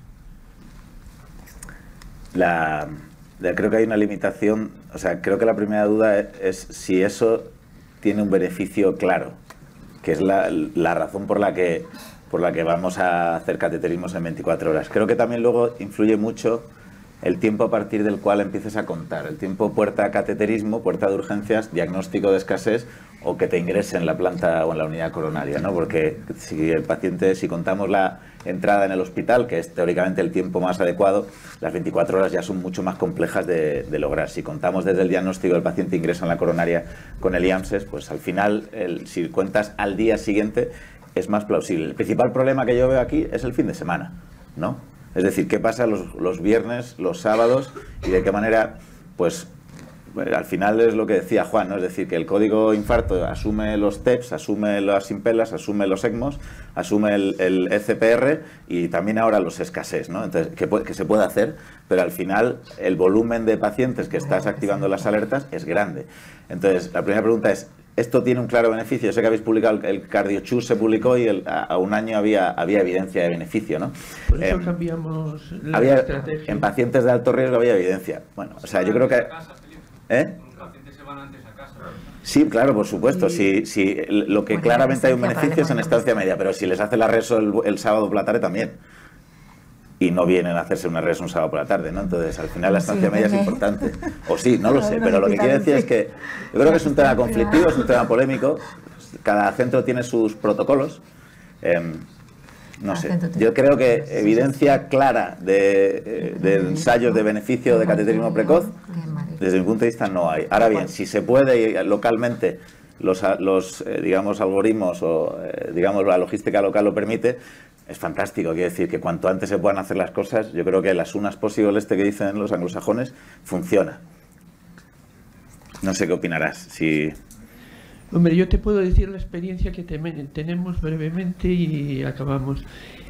Creo que hay una limitación, o sea, creo que la primera duda es si eso tiene un beneficio claro, que es la razón por la que vamos a hacer cateterismos en 24 horas. Creo que también luego influye mucho el tiempo a partir del cual empieces a contar, el tiempo puerta a cateterismo, puerta de urgencias, diagnóstico de escasez o que te ingrese en la planta o en la unidad coronaria, ¿no? Porque si contamos la entrada en el hospital, que es teóricamente el tiempo más adecuado, las 24 horas ya son mucho más complejas de lograr. Si contamos desde el diagnóstico del paciente ingresa en la coronaria con el IAMSES, pues al final, si cuentas al día siguiente, es más plausible. El principal problema que yo veo aquí es el fin de semana, ¿no? Es decir, qué pasa los viernes, los sábados y de qué manera, pues al final es lo que decía Juan, ¿no? Es decir, que el código infarto asume los TEPS, asume las impelas, asume los ECMOs, asume el ECPR y también ahora los escasez, ¿no? Entonces, que se puede hacer, pero al final el volumen de pacientes que estás activando las alertas es grande. Entonces, la primera pregunta es, ¿esto tiene un claro beneficio? Yo sé que habéis publicado, el CardioChoose se publicó y a un año había evidencia de beneficio, ¿no? Por eso cambiamos la estrategia. En pacientes de alto riesgo había evidencia. Bueno, o sea, yo creo que... Los pacientes se van antes a casa. Sí, claro, por supuesto. Sí, lo que claramente hay un beneficio es en estancia media, pero si les hace la reso el sábado por la tarde también. Y no vienen a hacerse una res un sábado por la tarde, ¿no? Entonces, al final la estancia media es importante. O sí, no lo sé, pero lo que quiero decir es que yo creo que es un tema conflictivo, es un tema polémico. Cada centro tiene sus protocolos. No sé, yo creo que evidencia clara de ensayos de beneficio de cateterismo precoz, desde mi punto de vista no hay. Ahora bien, si se puede localmente, digamos, algoritmos o digamos la logística local lo permite, es fantástico. Quiere decir que cuanto antes se puedan hacer las cosas, yo creo que las unas possible que dicen los anglosajones funciona. No sé qué opinarás. Si... Hombre, yo te puedo decir la experiencia que tenemos brevemente y acabamos.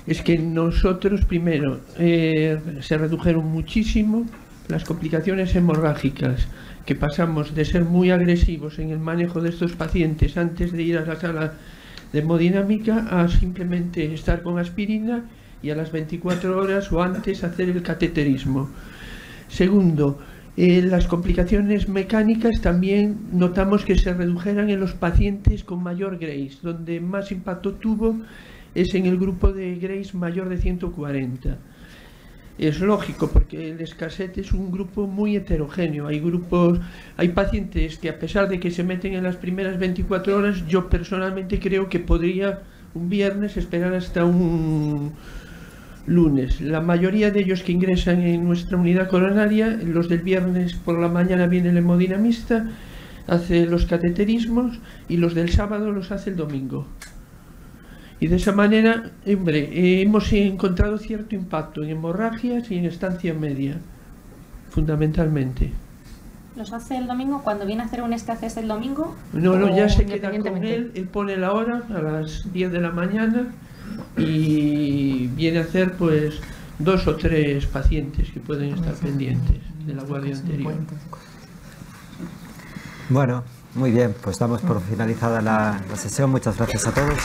Es que nosotros, primero, se redujeron muchísimo las complicaciones hemorrágicas, que pasamos de ser muy agresivos en el manejo de estos pacientes antes de ir a la sala de hemodinámica a simplemente estar con aspirina y a las 24 horas o antes hacer el cateterismo. Segundo, las complicaciones mecánicas también notamos que se redujeran en los pacientes con mayor Grace. Donde más impacto tuvo es en el grupo de Grace mayor de 140. Es lógico, porque el escasete es un grupo muy heterogéneo. Hay pacientes que, a pesar de que se meten en las primeras 24 horas, yo personalmente creo que podría un viernes esperar hasta un lunes. La mayoría de ellos que ingresan en nuestra unidad coronaria, los del viernes por la mañana viene el hemodinamista, hace los cateterismos, y los del sábado los hace el domingo. Y de esa manera, hombre, hemos encontrado cierto impacto en hemorragias y en estancia media, fundamentalmente. ¿Los hace el domingo? ¿Cuando viene a hacer un STACES el domingo? No, ya se queda con él pone la hora a las 10 de la mañana y viene a hacer pues 2 o 3 pacientes que pueden estar pendientes de la guardia anterior. Bueno, muy bien, pues damos por finalizada la sesión. Muchas gracias a todos.